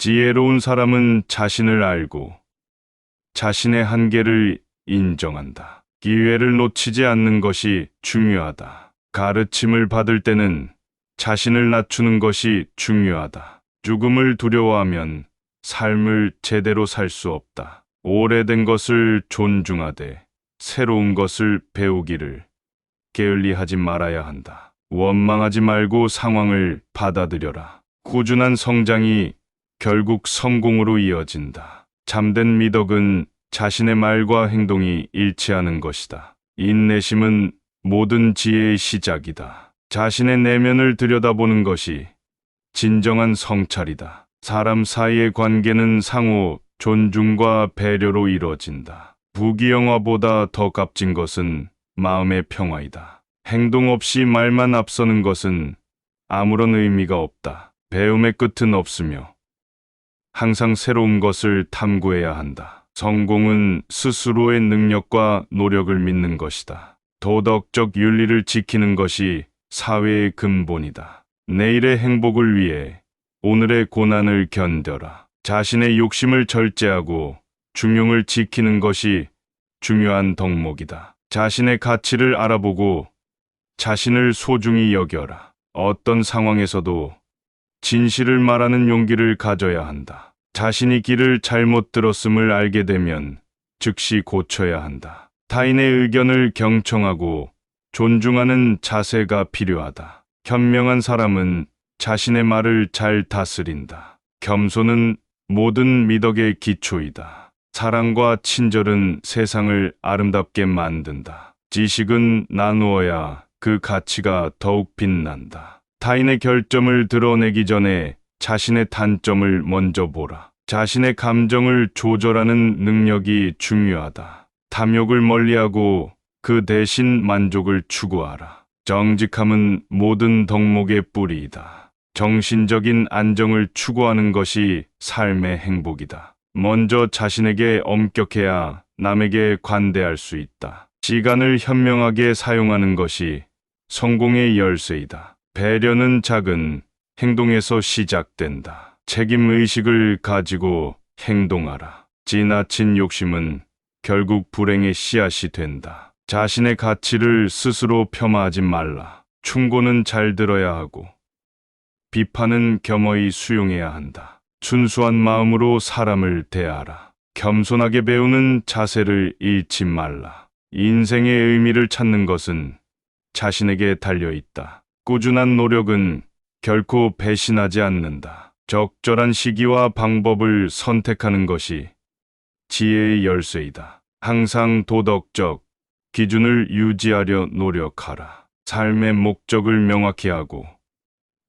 지혜로운 사람은 자신을 알고 자신의 한계를 인정한다. 기회를 놓치지 않는 것이 중요하다. 가르침을 받을 때는 자신을 낮추는 것이 중요하다. 죽음을 두려워하면 삶을 제대로 살 수 없다. 오래된 것을 존중하되 새로운 것을 배우기를 게을리하지 말아야 한다. 원망하지 말고 상황을 받아들여라. 꾸준한 성장이 결국 성공으로 이어진다. 참된 미덕은 자신의 말과 행동이 일치하는 것이다. 인내심은 모든 지혜의 시작이다. 자신의 내면을 들여다보는 것이 진정한 성찰이다. 사람 사이의 관계는 상호 존중과 배려로 이루어진다. 부귀영화보다 더 값진 것은 마음의 평화이다. 행동 없이 말만 앞서는 것은 아무런 의미가 없다. 배움의 끝은 없으며 항상 새로운 것을 탐구해야 한다. 성공은 스스로의 능력과 노력을 믿는 것이다. 도덕적 윤리를 지키는 것이 사회의 근본이다. 내일의 행복을 위해 오늘의 고난을 견뎌라. 자신의 욕심을 절제하고 중용을 지키는 것이 중요한 덕목이다. 자신의 가치를 알아보고 자신을 소중히 여겨라. 어떤 상황에서도 진실을 말하는 용기를 가져야 한다. 자신이 길을 잘못 들었음을 알게 되면 즉시 고쳐야 한다. 타인의 의견을 경청하고 존중하는 자세가 필요하다. 현명한 사람은 자신의 말을 잘 다스린다. 겸손은 모든 미덕의 기초이다. 사랑과 친절은 세상을 아름답게 만든다. 지식은 나누어야 그 가치가 더욱 빛난다. 타인의 결점을 드러내기 전에 자신의 단점을 먼저 보라. 자신의 감정을 조절하는 능력이 중요하다. 탐욕을 멀리하고 그 대신 만족을 추구하라. 정직함은 모든 덕목의 뿌리이다. 정신적인 안정을 추구하는 것이 삶의 행복이다. 먼저 자신에게 엄격해야 남에게 관대할 수 있다. 시간을 현명하게 사용하는 것이 성공의 열쇠이다. 배려는 작은 행동에서 시작된다. 책임의식을 가지고 행동하라. 지나친 욕심은 결국 불행의 씨앗이 된다. 자신의 가치를 스스로 폄하하지 말라. 충고는 잘 들어야 하고 비판은 겸허히 수용해야 한다. 순수한 마음으로 사람을 대하라. 겸손하게 배우는 자세를 잃지 말라. 인생의 의미를 찾는 것은 자신에게 달려 있다. 꾸준한 노력은 결코 배신하지 않는다. 적절한 시기와 방법을 선택하는 것이 지혜의 열쇠이다. 항상 도덕적 기준을 유지하려 노력하라. 삶의 목적을 명확히 하고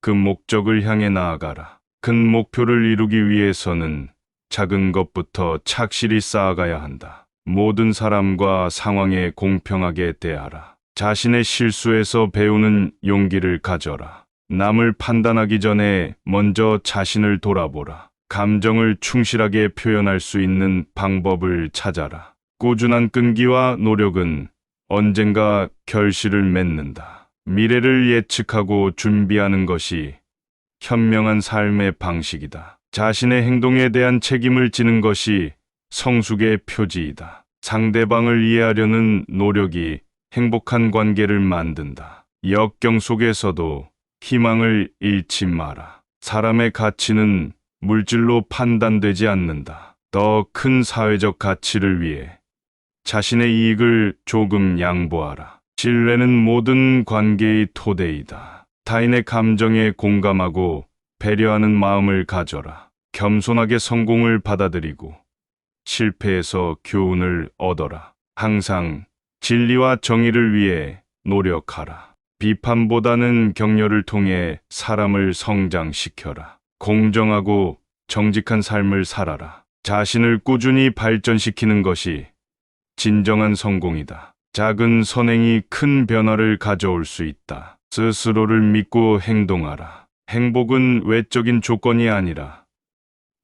그 목적을 향해 나아가라. 큰 목표를 이루기 위해서는 작은 것부터 착실히 쌓아가야 한다. 모든 사람과 상황에 공평하게 대하라. 자신의 실수에서 배우는 용기를 가져라. 남을 판단하기 전에 먼저 자신을 돌아보라. 감정을 충실하게 표현할 수 있는 방법을 찾아라. 꾸준한 끈기와 노력은 언젠가 결실을 맺는다. 미래를 예측하고 준비하는 것이 현명한 삶의 방식이다. 자신의 행동에 대한 책임을 지는 것이 성숙의 표지이다. 상대방을 이해하려는 노력이 행복한 관계를 만든다. 역경 속에서도 희망을 잃지 마라. 사람의 가치는 물질로 판단되지 않는다. 더 큰 사회적 가치를 위해 자신의 이익을 조금 양보하라. 신뢰는 모든 관계의 토대이다. 타인의 감정에 공감하고 배려하는 마음을 가져라. 겸손하게 성공을 받아들이고 실패에서 교훈을 얻어라. 항상 진리와 정의를 위해 노력하라. 비판보다는 격려를 통해 사람을 성장시켜라. 공정하고 정직한 삶을 살아라. 자신을 꾸준히 발전시키는 것이 진정한 성공이다. 작은 선행이 큰 변화를 가져올 수 있다. 스스로를 믿고 행동하라. 행복은 외적인 조건이 아니라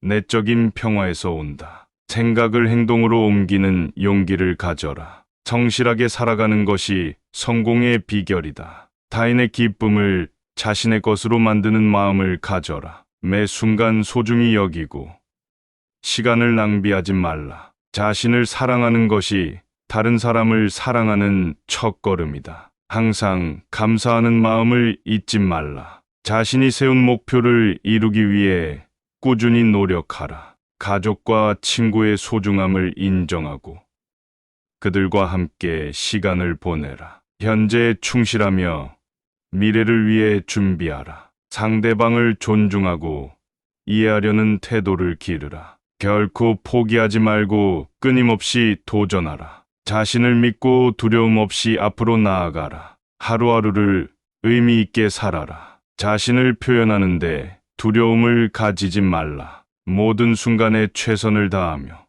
내적인 평화에서 온다. 생각을 행동으로 옮기는 용기를 가져라. 성실하게 살아가는 것이 성공의 비결이다. 타인의 기쁨을 자신의 것으로 만드는 마음을 가져라. 매 순간 소중히 여기고 시간을 낭비하지 말라. 자신을 사랑하는 것이 다른 사람을 사랑하는 첫걸음이다. 항상 감사하는 마음을 잊지 말라. 자신이 세운 목표를 이루기 위해 꾸준히 노력하라. 가족과 친구의 소중함을 인정하고 그들과 함께 시간을 보내라. 현재에 충실하며 미래를 위해 준비하라. 상대방을 존중하고 이해하려는 태도를 기르라. 결코 포기하지 말고 끊임없이 도전하라. 자신을 믿고 두려움 없이 앞으로 나아가라. 하루하루를 의미 있게 살아라. 자신을 표현하는데 두려움을 가지지 말라. 모든 순간에 최선을 다하며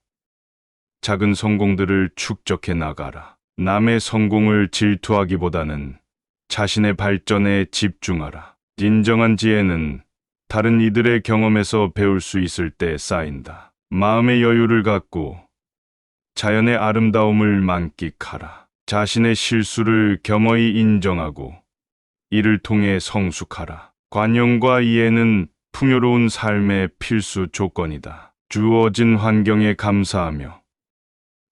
작은 성공들을 축적해 나가라. 남의 성공을 질투하기보다는 자신의 발전에 집중하라. 진정한 지혜는 다른 이들의 경험에서 배울 수 있을 때 쌓인다. 마음의 여유를 갖고 자연의 아름다움을 만끽하라. 자신의 실수를 겸허히 인정하고 이를 통해 성숙하라. 관용과 이해는 풍요로운 삶의 필수 조건이다. 주어진 환경에 감사하며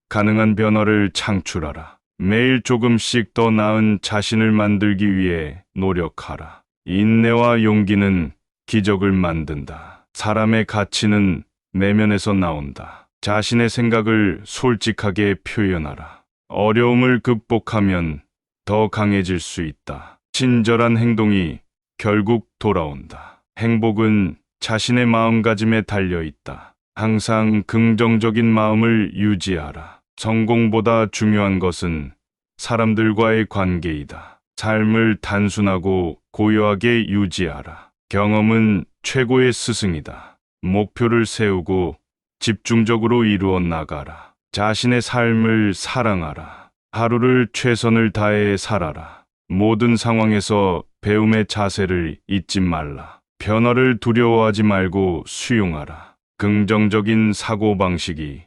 가능한 변화를 창출하라. 매일 조금씩 더 나은 자신을 만들기 위해 노력하라. 인내와 용기는 기적을 만든다. 사람의 가치는 내면에서 나온다. 자신의 생각을 솔직하게 표현하라. 어려움을 극복하면 더 강해질 수 있다. 친절한 행동이 결국 돌아온다. 행복은 자신의 마음가짐에 달려 있다. 항상 긍정적인 마음을 유지하라. 성공보다 중요한 것은 사람들과의 관계이다. 삶을 단순하고 고요하게 유지하라. 경험은 최고의 스승이다. 목표를 세우고 집중적으로 이루어 나가라. 자신의 삶을 사랑하라. 하루를 최선을 다해 살아라. 모든 상황에서 배움의 자세를 잊지 말라. 변화를 두려워하지 말고 수용하라. 긍정적인 사고방식이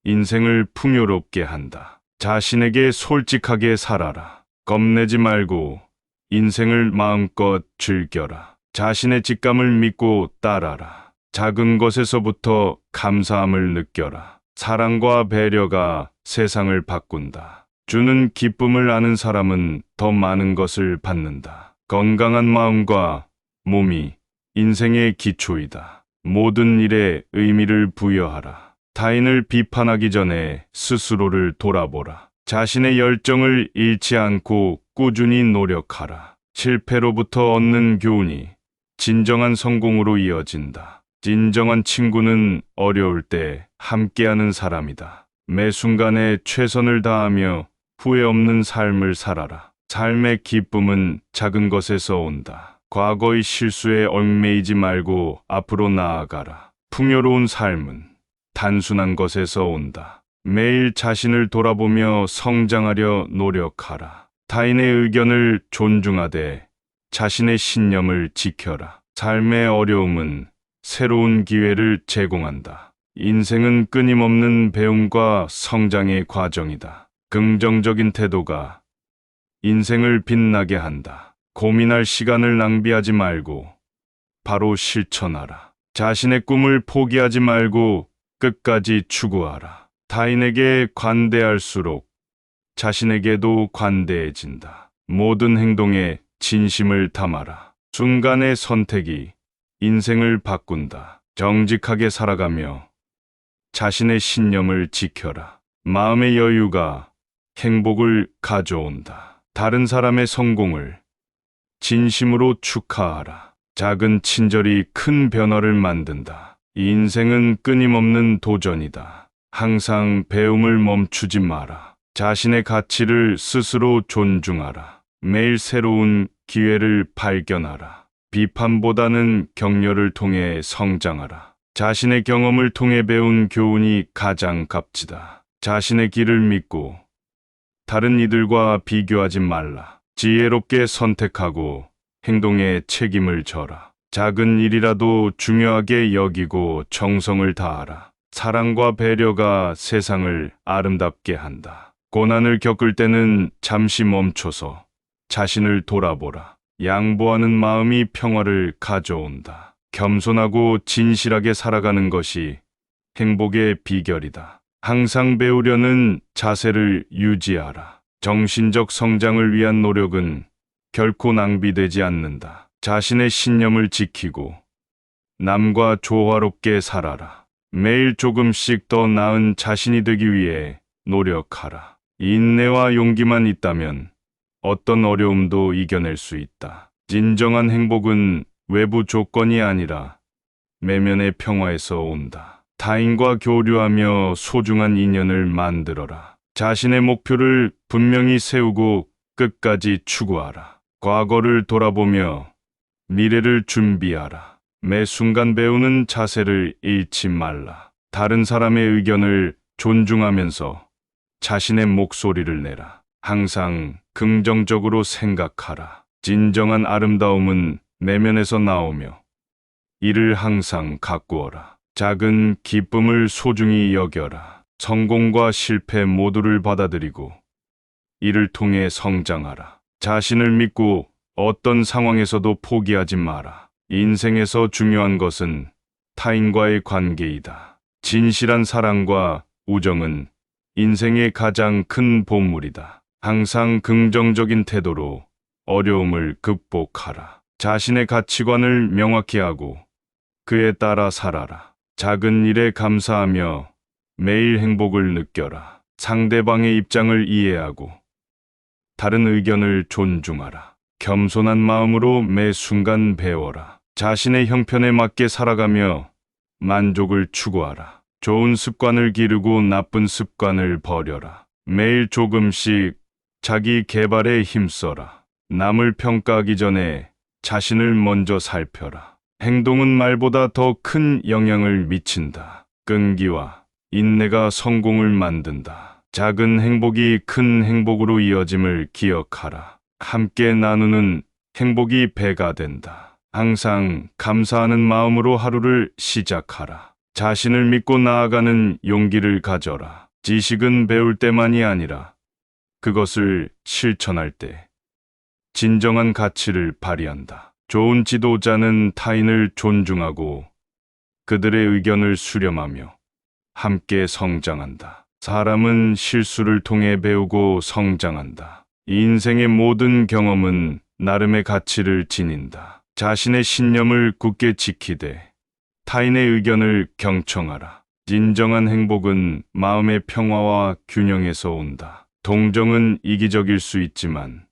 인생을 풍요롭게 한다. 자신에게 솔직하게 살아라. 겁내지 말고 인생을 마음껏 즐겨라. 자신의 직감을 믿고 따라라. 작은 것에서부터 감사함을 느껴라. 사랑과 배려가 세상을 바꾼다. 주는 기쁨을 아는 사람은 더 많은 것을 받는다. 건강한 마음과 몸이 인생의 기초이다. 모든 일에 의미를 부여하라. 타인을 비판하기 전에 스스로를 돌아보라. 자신의 열정을 잃지 않고 꾸준히 노력하라. 실패로부터 얻는 교훈이 진정한 성공으로 이어진다. 진정한 친구는 어려울 때 함께하는 사람이다. 매 순간에 최선을 다하며 후회 없는 삶을 살아라. 삶의 기쁨은 작은 것에서 온다. 과거의 실수에 얽매이지 말고 앞으로 나아가라. 풍요로운 삶은 단순한 것에서 온다. 매일 자신을 돌아보며 성장하려 노력하라. 타인의 의견을 존중하되 자신의 신념을 지켜라. 삶의 어려움은 새로운 기회를 제공한다. 인생은 끊임없는 배움과 성장의 과정이다. 긍정적인 태도가 인생을 빛나게 한다. 고민할 시간을 낭비하지 말고 바로 실천하라. 자신의 꿈을 포기하지 말고 끝까지 추구하라. 타인에게 관대할수록 자신에게도 관대해진다. 모든 행동에 진심을 담아라. 순간의 선택이 인생을 바꾼다. 정직하게 살아가며 자신의 신념을 지켜라. 마음의 여유가 행복을 가져온다. 다른 사람의 성공을 진심으로 축하하라. 작은 친절이 큰 변화를 만든다. 인생은 끊임없는 도전이다. 항상 배움을 멈추지 마라. 자신의 가치를 스스로 존중하라. 매일 새로운 기회를 발견하라. 비판보다는 격려를 통해 성장하라. 자신의 경험을 통해 배운 교훈이 가장 값지다. 자신의 길을 믿고 다른 이들과 비교하지 말라. 지혜롭게 선택하고 행동에 책임을 져라. 작은 일이라도 중요하게 여기고 정성을 다하라. 사랑과 배려가 세상을 아름답게 한다. 고난을 겪을 때는 잠시 멈춰서 자신을 돌아보라. 양보하는 마음이 평화를 가져온다. 겸손하고 진실하게 살아가는 것이 행복의 비결이다. 항상 배우려는 자세를 유지하라. 정신적 성장을 위한 노력은 결코 낭비되지 않는다. 자신의 신념을 지키고 남과 조화롭게 살아라. 매일 조금씩 더 나은 자신이 되기 위해 노력하라. 인내와 용기만 있다면 어떤 어려움도 이겨낼 수 있다. 진정한 행복은 외부 조건이 아니라 내면의 평화에서 온다. 타인과 교류하며 소중한 인연을 만들어라. 자신의 목표를 분명히 세우고 끝까지 추구하라. 과거를 돌아보며 미래를 준비하라. 매 순간 배우는 자세를 잃지 말라. 다른 사람의 의견을 존중하면서 자신의 목소리를 내라. 항상 긍정적으로 생각하라. 진정한 아름다움은 내면에서 나오며 이를 항상 가꾸어라. 작은 기쁨을 소중히 여겨라. 성공과 실패 모두를 받아들이고 이를 통해 성장하라. 자신을 믿고 어떤 상황에서도 포기하지 마라. 인생에서 중요한 것은 타인과의 관계이다. 진실한 사랑과 우정은 인생의 가장 큰 보물이다. 항상 긍정적인 태도로 어려움을 극복하라. 자신의 가치관을 명확히 하고 그에 따라 살아라. 작은 일에 감사하며 매일 행복을 느껴라. 상대방의 입장을 이해하고 다른 의견을 존중하라. 겸손한 마음으로 매 순간 배워라. 자신의 형편에 맞게 살아가며 만족을 추구하라. 좋은 습관을 기르고 나쁜 습관을 버려라. 매일 조금씩 자기 개발에 힘써라. 남을 평가하기 전에 자신을 먼저 살펴라. 행동은 말보다 더 큰 영향을 미친다. 끈기와 인내가 성공을 만든다. 작은 행복이 큰 행복으로 이어짐을 기억하라. 함께 나누는 행복이 배가 된다. 항상 감사하는 마음으로 하루를 시작하라. 자신을 믿고 나아가는 용기를 가져라. 지식은 배울 때만이 아니라 그것을 실천할 때 진정한 가치를 발휘한다. 좋은 지도자는 타인을 존중하고 그들의 의견을 수렴하며 함께 성장한다. 사람은 실수를 통해 배우고 성장한다. 인생의 모든 경험은 나름의 가치를 지닌다. 자신의 신념을 굳게 지키되 타인의 의견을 경청하라. 진정한 행복은 마음의 평화와 균형에서 온다. 동정은 이기적일 수 있지만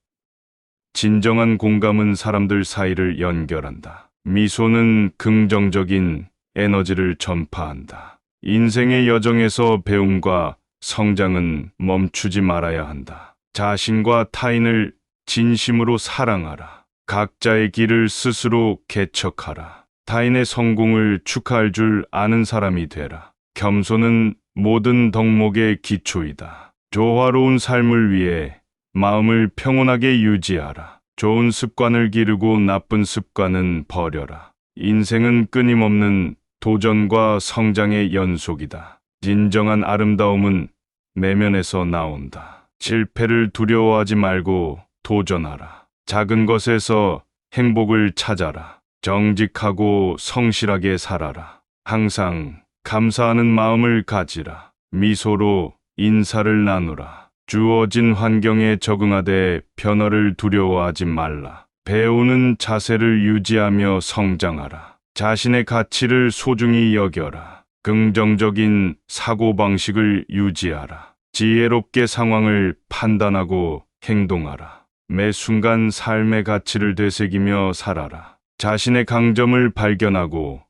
진정한 공감은 사람들 사이를 연결한다. 미소는 긍정적인 에너지를 전파한다. 인생의 여정에서 배움과 성장은 멈추지 말아야 한다. 자신과 타인을 진심으로 사랑하라. 각자의 길을 스스로 개척하라. 타인의 성공을 축하할 줄 아는 사람이 되라. 겸손은 모든 덕목의 기초이다. 조화로운 삶을 위해 마음을 평온하게 유지하라. 좋은 습관을 기르고 나쁜 습관은 버려라. 인생은 끊임없는 도전과 성장의 연속이다. 진정한 아름다움은 내면에서 나온다. 실패를 두려워하지 말고 도전하라. 작은 것에서 행복을 찾아라. 정직하고 성실하게 살아라. 항상 감사하는 마음을 가지라. 미소로 인사를 나누라. 주어진 환경에 적응하되 변화를 두려워하지 말라. 배우는 자세를 유지하며 성장하라. 자신의 가치를 소중히 여겨라. 긍정적인 사고방식을 유지하라. 지혜롭게 상황을 판단하고 행동하라. 매 순간 삶의 가치를 되새기며 살아라. 자신의 강점을 발견하고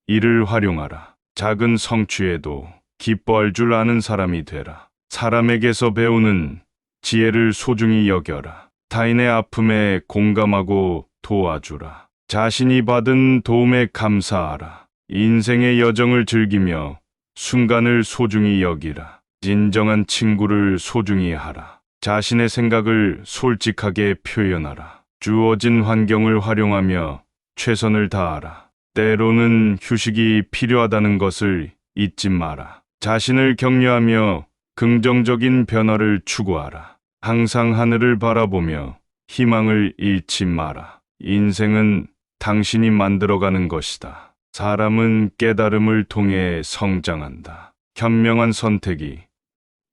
이를 활용하라. 작은 성취에도 기뻐할 줄 아는 사람이 되라. 사람에게서 배우는 지혜를 소중히 여겨라. 타인의 아픔에 공감하고 도와주라. 자신이 받은 도움에 감사하라. 인생의 여정을 즐기며 순간을 소중히 여기라. 진정한 친구를 소중히 하라. 자신의 생각을 솔직하게 표현하라. 주어진 환경을 활용하며 최선을 다하라. 때로는 휴식이 필요하다는 것을 잊지 마라. 자신을 격려하며 긍정적인 변화를 추구하라. 항상 하늘을 바라보며 희망을 잃지 마라. 인생은 당신이 만들어가는 것이다. 사람은 깨달음을 통해 성장한다. 현명한 선택이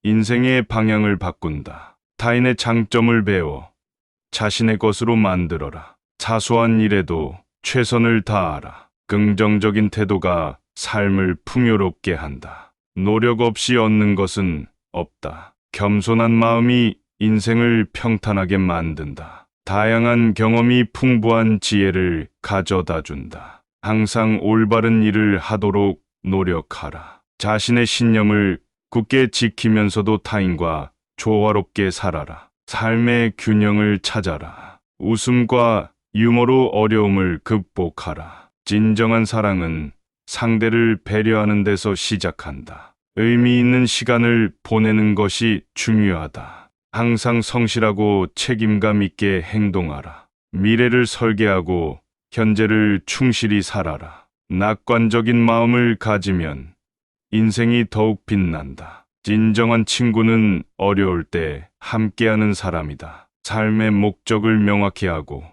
인생의 방향을 바꾼다. 타인의 장점을 배워 자신의 것으로 만들어라. 사소한 일에도 최선을 다하라. 긍정적인 태도가 삶을 풍요롭게 한다. 노력 없이 얻는 것은 없다. 겸손한 마음이 인생을 평탄하게 만든다. 다양한 경험이 풍부한 지혜를 가져다 준다. 항상 올바른 일을 하도록 노력하라. 자신의 신념을 굳게 지키면서도 타인과 조화롭게 살아라. 삶의 균형을 찾아라. 웃음과 유머로 어려움을 극복하라. 진정한 사랑은 상대를 배려하는 데서 시작한다. 의미 있는 시간을 보내는 것이 중요하다. 항상 성실하고 책임감 있게 행동하라. 미래를 설계하고 현재를 충실히 살아라. 낙관적인 마음을 가지면 인생이 더욱 빛난다. 진정한 친구는 어려울 때 함께하는 사람이다. 삶의 목적을 명확히 하고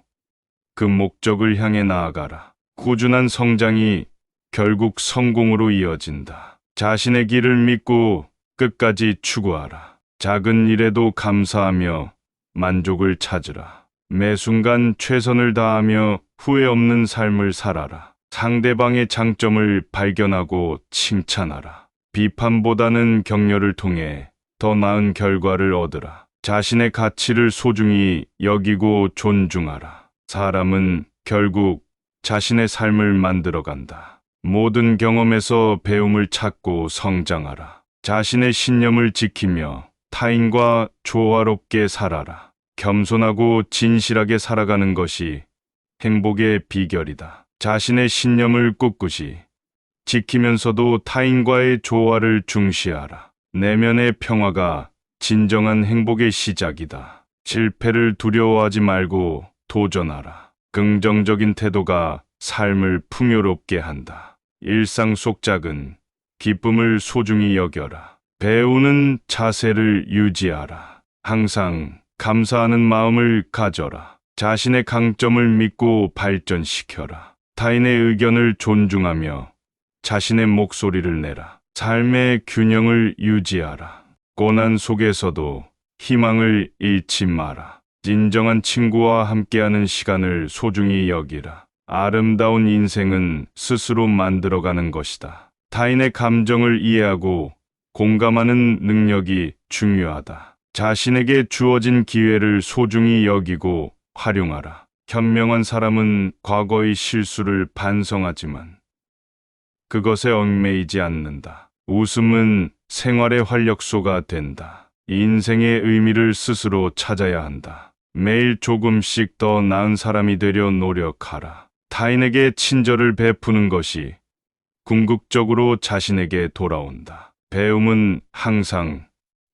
그 목적을 향해 나아가라. 꾸준한 성장이 결국 성공으로 이어진다. 자신의 길을 믿고 끝까지 추구하라. 작은 일에도 감사하며 만족을 찾으라. 매 순간 최선을 다하며 후회 없는 삶을 살아라. 상대방의 장점을 발견하고 칭찬하라. 비판보다는 격려를 통해 더 나은 결과를 얻으라. 자신의 가치를 소중히 여기고 존중하라. 사람은 결국 자신의 삶을 만들어간다. 모든 경험에서 배움을 찾고 성장하라. 자신의 신념을 지키며 타인과 조화롭게 살아라. 겸손하고 진실하게 살아가는 것이 행복의 비결이다. 자신의 신념을 꿋꿋이 지키면서도 타인과의 조화를 중시하라. 내면의 평화가 진정한 행복의 시작이다. 실패를 두려워하지 말고 도전하라. 긍정적인 태도가 삶을 풍요롭게 한다. 일상 속 작은 기쁨을 소중히 여겨라. 배우는 자세를 유지하라. 항상 감사하는 마음을 가져라. 자신의 강점을 믿고 발전시켜라. 타인의 의견을 존중하며 자신의 목소리를 내라. 삶의 균형을 유지하라. 고난 속에서도 희망을 잃지 마라. 진정한 친구와 함께하는 시간을 소중히 여기라. 아름다운 인생은 스스로 만들어가는 것이다. 타인의 감정을 이해하고 공감하는 능력이 중요하다. 자신에게 주어진 기회를 소중히 여기고 활용하라. 현명한 사람은 과거의 실수를 반성하지만 그것에 얽매이지 않는다. 웃음은 생활의 활력소가 된다. 인생의 의미를 스스로 찾아야 한다. 매일 조금씩 더 나은 사람이 되려 노력하라. 타인에게 친절을 베푸는 것이 궁극적으로 자신에게 돌아온다. 배움은 항상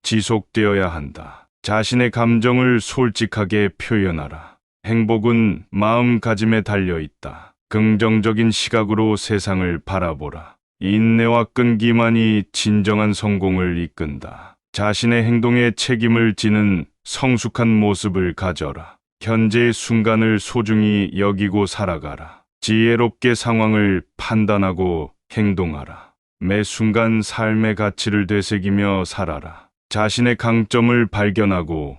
지속되어야 한다. 자신의 감정을 솔직하게 표현하라. 행복은 마음가짐에 달려 있다. 긍정적인 시각으로 세상을 바라보라. 인내와 끈기만이 진정한 성공을 이끈다. 자신의 행동에 책임을 지는 성숙한 모습을 가져라. 현재의 순간을 소중히 여기고 살아가라. 지혜롭게 상황을 판단하고 행동하라. 매 순간 삶의 가치를 되새기며 살아라. 자신의 강점을 발견하고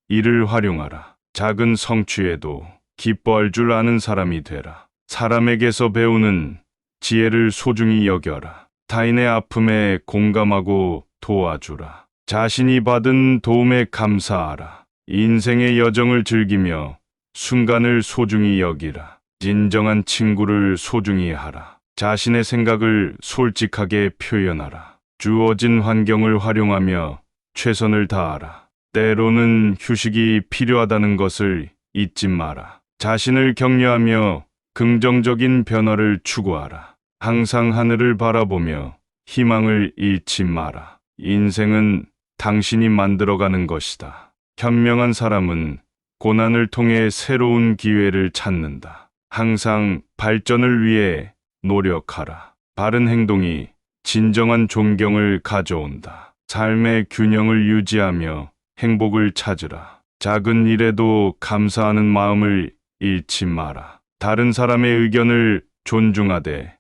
이를 활용하라. 작은 성취에도 기뻐할 줄 아는 사람이 되라. 사람에게서 배우는 지혜를 소중히 여겨라. 타인의 아픔에 공감하고 도와주라. 자신이 받은 도움에 감사하라. 인생의 여정을 즐기며 순간을 소중히 여기라. 진정한 친구를 소중히 하라. 자신의 생각을 솔직하게 표현하라. 주어진 환경을 활용하며 최선을 다하라. 때로는 휴식이 필요하다는 것을 잊지 마라. 자신을 격려하며 긍정적인 변화를 추구하라. 항상 하늘을 바라보며 희망을 잃지 마라. 인생은 당신이 만들어가는 것이다. 현명한 사람은 고난을 통해 새로운 기회를 찾는다. 항상 발전을 위해 노력하라. 바른 행동이 진정한 존경을 가져온다. 삶의 균형을 유지하며 행복을 찾으라. 작은 일에도 감사하는 마음을 잃지 마라. 다른 사람의 의견을 존중하되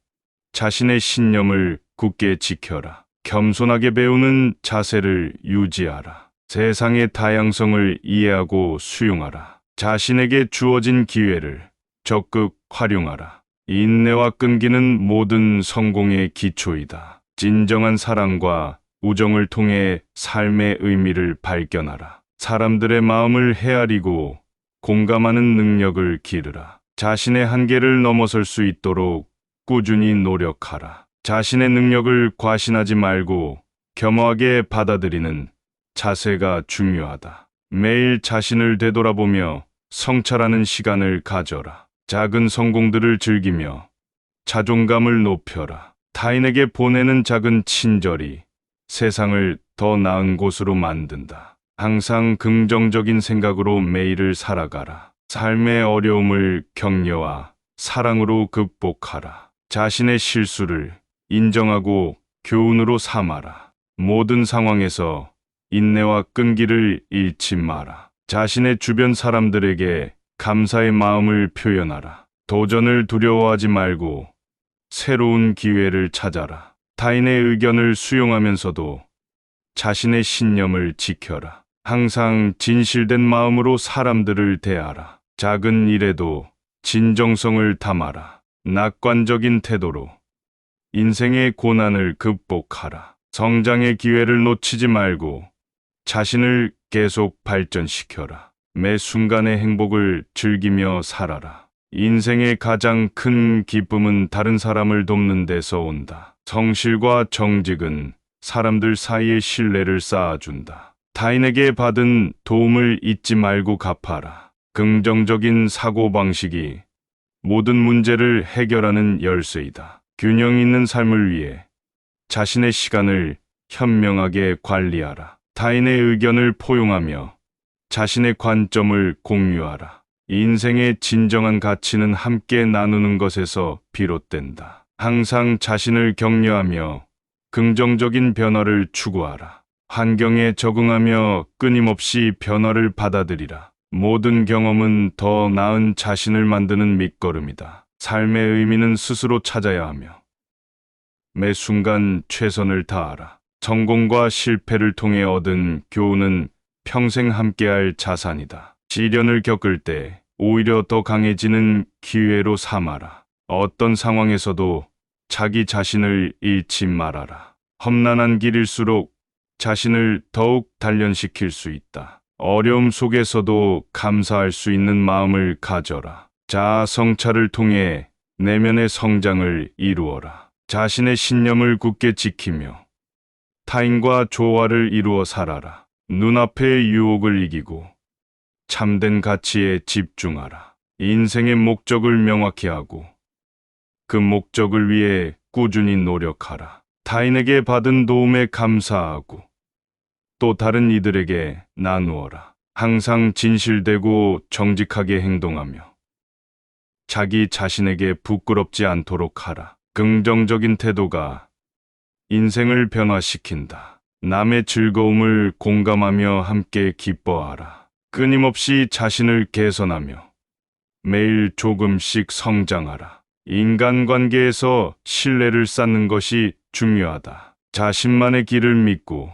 자신의 신념을 굳게 지켜라. 겸손하게 배우는 자세를 유지하라. 세상의 다양성을 이해하고 수용하라. 자신에게 주어진 기회를 적극 활용하라. 인내와 끈기는 모든 성공의 기초이다. 진정한 사랑과 우정을 통해 삶의 의미를 발견하라. 사람들의 마음을 헤아리고 공감하는 능력을 기르라. 자신의 한계를 넘어설 수 있도록 꾸준히 노력하라. 자신의 능력을 과신하지 말고 겸허하게 받아들이는 자세가 중요하다. 매일 자신을 되돌아보며 성찰하는 시간을 가져라. 작은 성공들을 즐기며 자존감을 높여라. 타인에게 보내는 작은 친절이 세상을 더 나은 곳으로 만든다. 항상 긍정적인 생각으로 매일을 살아가라. 삶의 어려움을 격려와 사랑으로 극복하라. 자신의 실수를 인정하고 교훈으로 삼아라. 모든 상황에서 인내와 끈기를 잃지 마라. 자신의 주변 사람들에게 감사의 마음을 표현하라. 도전을 두려워하지 말고 새로운 기회를 찾아라. 타인의 의견을 수용하면서도 자신의 신념을 지켜라. 항상 진실된 마음으로 사람들을 대하라. 작은 일에도 진정성을 담아라. 낙관적인 태도로 인생의 고난을 극복하라. 성장의 기회를 놓치지 말고 자신을 계속 발전시켜라. 매 순간의 행복을 즐기며 살아라. 인생의 가장 큰 기쁨은 다른 사람을 돕는 데서 온다. 성실과 정직은 사람들 사이에 신뢰를 쌓아준다. 타인에게 받은 도움을 잊지 말고 갚아라. 긍정적인 사고방식이 모든 문제를 해결하는 열쇠이다. 균형 있는 삶을 위해 자신의 시간을 현명하게 관리하라. 타인의 의견을 포용하며 자신의 관점을 공유하라. 인생의 진정한 가치는 함께 나누는 것에서 비롯된다. 항상 자신을 격려하며 긍정적인 변화를 추구하라. 환경에 적응하며 끊임없이 변화를 받아들이라. 모든 경험은 더 나은 자신을 만드는 밑거름이다. 삶의 의미는 스스로 찾아야 하며 매 순간 최선을 다하라. 성공과 실패를 통해 얻은 교훈은 평생 함께할 자산이다. 시련을 겪을 때 오히려 더 강해지는 기회로 삼아라. 어떤 상황에서도 자기 자신을 잃지 말아라. 험난한 길일수록 자신을 더욱 단련시킬 수 있다. 어려움 속에서도 감사할 수 있는 마음을 가져라. 자아 성찰을 통해 내면의 성장을 이루어라. 자신의 신념을 굳게 지키며 타인과 조화를 이루어 살아라. 눈앞의 유혹을 이기고 참된 가치에 집중하라. 인생의 목적을 명확히 하고 그 목적을 위해 꾸준히 노력하라. 타인에게 받은 도움에 감사하고 또 다른 이들에게 나누어라. 항상 진실되고 정직하게 행동하며 자기 자신에게 부끄럽지 않도록 하라. 긍정적인 태도가 인생을 변화시킨다. 남의 즐거움을 공감하며 함께 기뻐하라. 끊임없이 자신을 개선하며 매일 조금씩 성장하라. 인간관계에서 신뢰를 쌓는 것이 중요하다. 자신만의 길을 믿고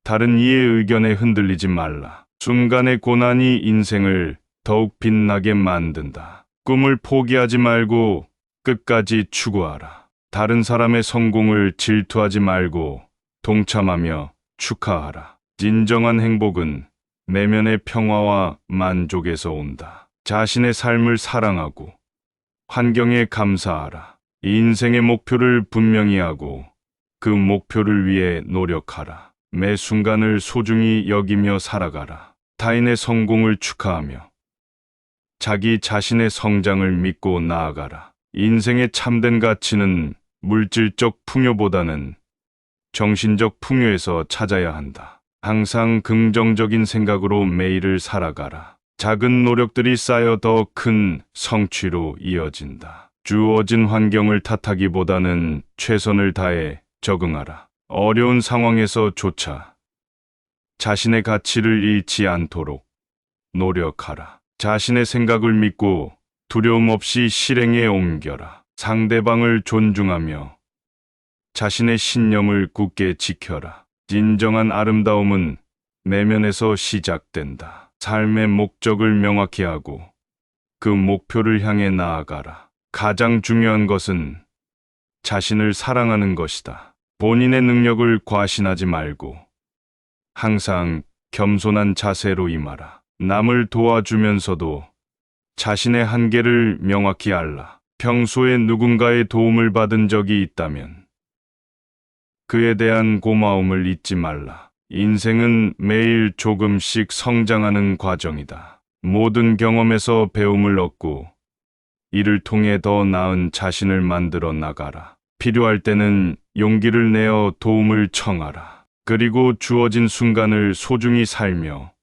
다른 이의 의견에 흔들리지 말라. 순간의 고난이 인생을 더욱 빛나게 만든다. 꿈을 포기하지 말고 끝까지 추구하라. 다른 사람의 성공을 질투하지 말고 동참하며 축하하라. 진정한 행복은 내면의 평화와 만족에서 온다. 자신의 삶을 사랑하고 환경에 감사하라. 인생의 목표를 분명히 하고 그 목표를 위해 노력하라. 매 순간을 소중히 여기며 살아가라. 타인의 성공을 축하하며 자기 자신의 성장을 믿고 나아가라. 인생의 참된 가치는 물질적 풍요보다는 정신적 풍요에서 찾아야 한다. 항상 긍정적인 생각으로 매일을 살아가라. 작은 노력들이 쌓여 더 큰 성취로 이어진다. 주어진 환경을 탓하기보다는 최선을 다해 적응하라. 어려운 상황에서조차 자신의 가치를 잃지 않도록 노력하라. 자신의 생각을 믿고 두려움 없이 실행에 옮겨라. 상대방을 존중하며 자신의 신념을 굳게 지켜라. 진정한 아름다움은 내면에서 시작된다. 삶의 목적을 명확히 하고 그 목표를 향해 나아가라. 가장 중요한 것은 자신을 사랑하는 것이다. 본인의 능력을 과신하지 말고 항상 겸손한 자세로 임하라. 남을 도와주면서도 자신의 한계를 명확히 알라. 평소에 누군가의 도움을 받은 적이 있다면 그에 대한 고마움을 잊지 말라. 인생은 매일 조금씩 성장하는 과정이다. 모든 경험에서 배움을 얻고 이를 통해 더 나은 자신을 만들어 나가라. 필요할 때는 용기를 내어 도움을 청하라. 그리고 주어진 순간을 소중히 살며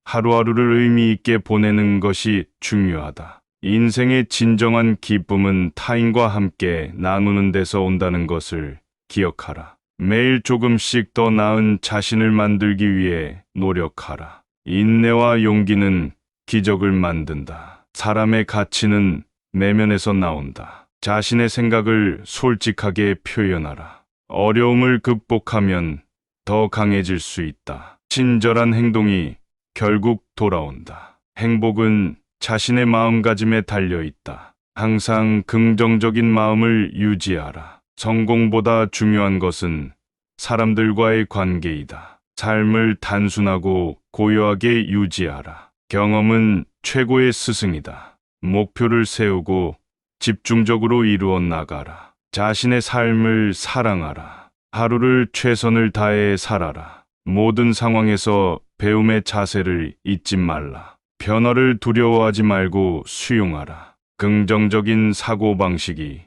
하루하루를 의미 있게 보내는 것이 중요하다. 인생의 진정한 기쁨은 타인과 함께 나누는 데서 온다는 것을 기억하라. 매일 조금씩 더 나은 자신을 만들기 위해 노력하라. 인내와 용기는 기적을 만든다. 사람의 가치는 내면에서 나온다. 자신의 생각을 솔직하게 표현하라. 어려움을 극복하면 더 강해질 수 있다. 친절한 행동이 결국 돌아온다. 행복은 자신의 마음가짐에 달려 있다. 항상 긍정적인 마음을 유지하라. 성공보다 중요한 것은 사람들과의 관계이다. 삶을 단순하고 고요하게 유지하라. 경험은 최고의 스승이다. 목표를 세우고 집중적으로 이루어 나가라. 자신의 삶을 사랑하라. 하루를 최선을 다해 살아라. 모든 상황에서 배움의 자세를 잊지 말라. 변화를 두려워하지 말고 수용하라. 긍정적인 사고방식이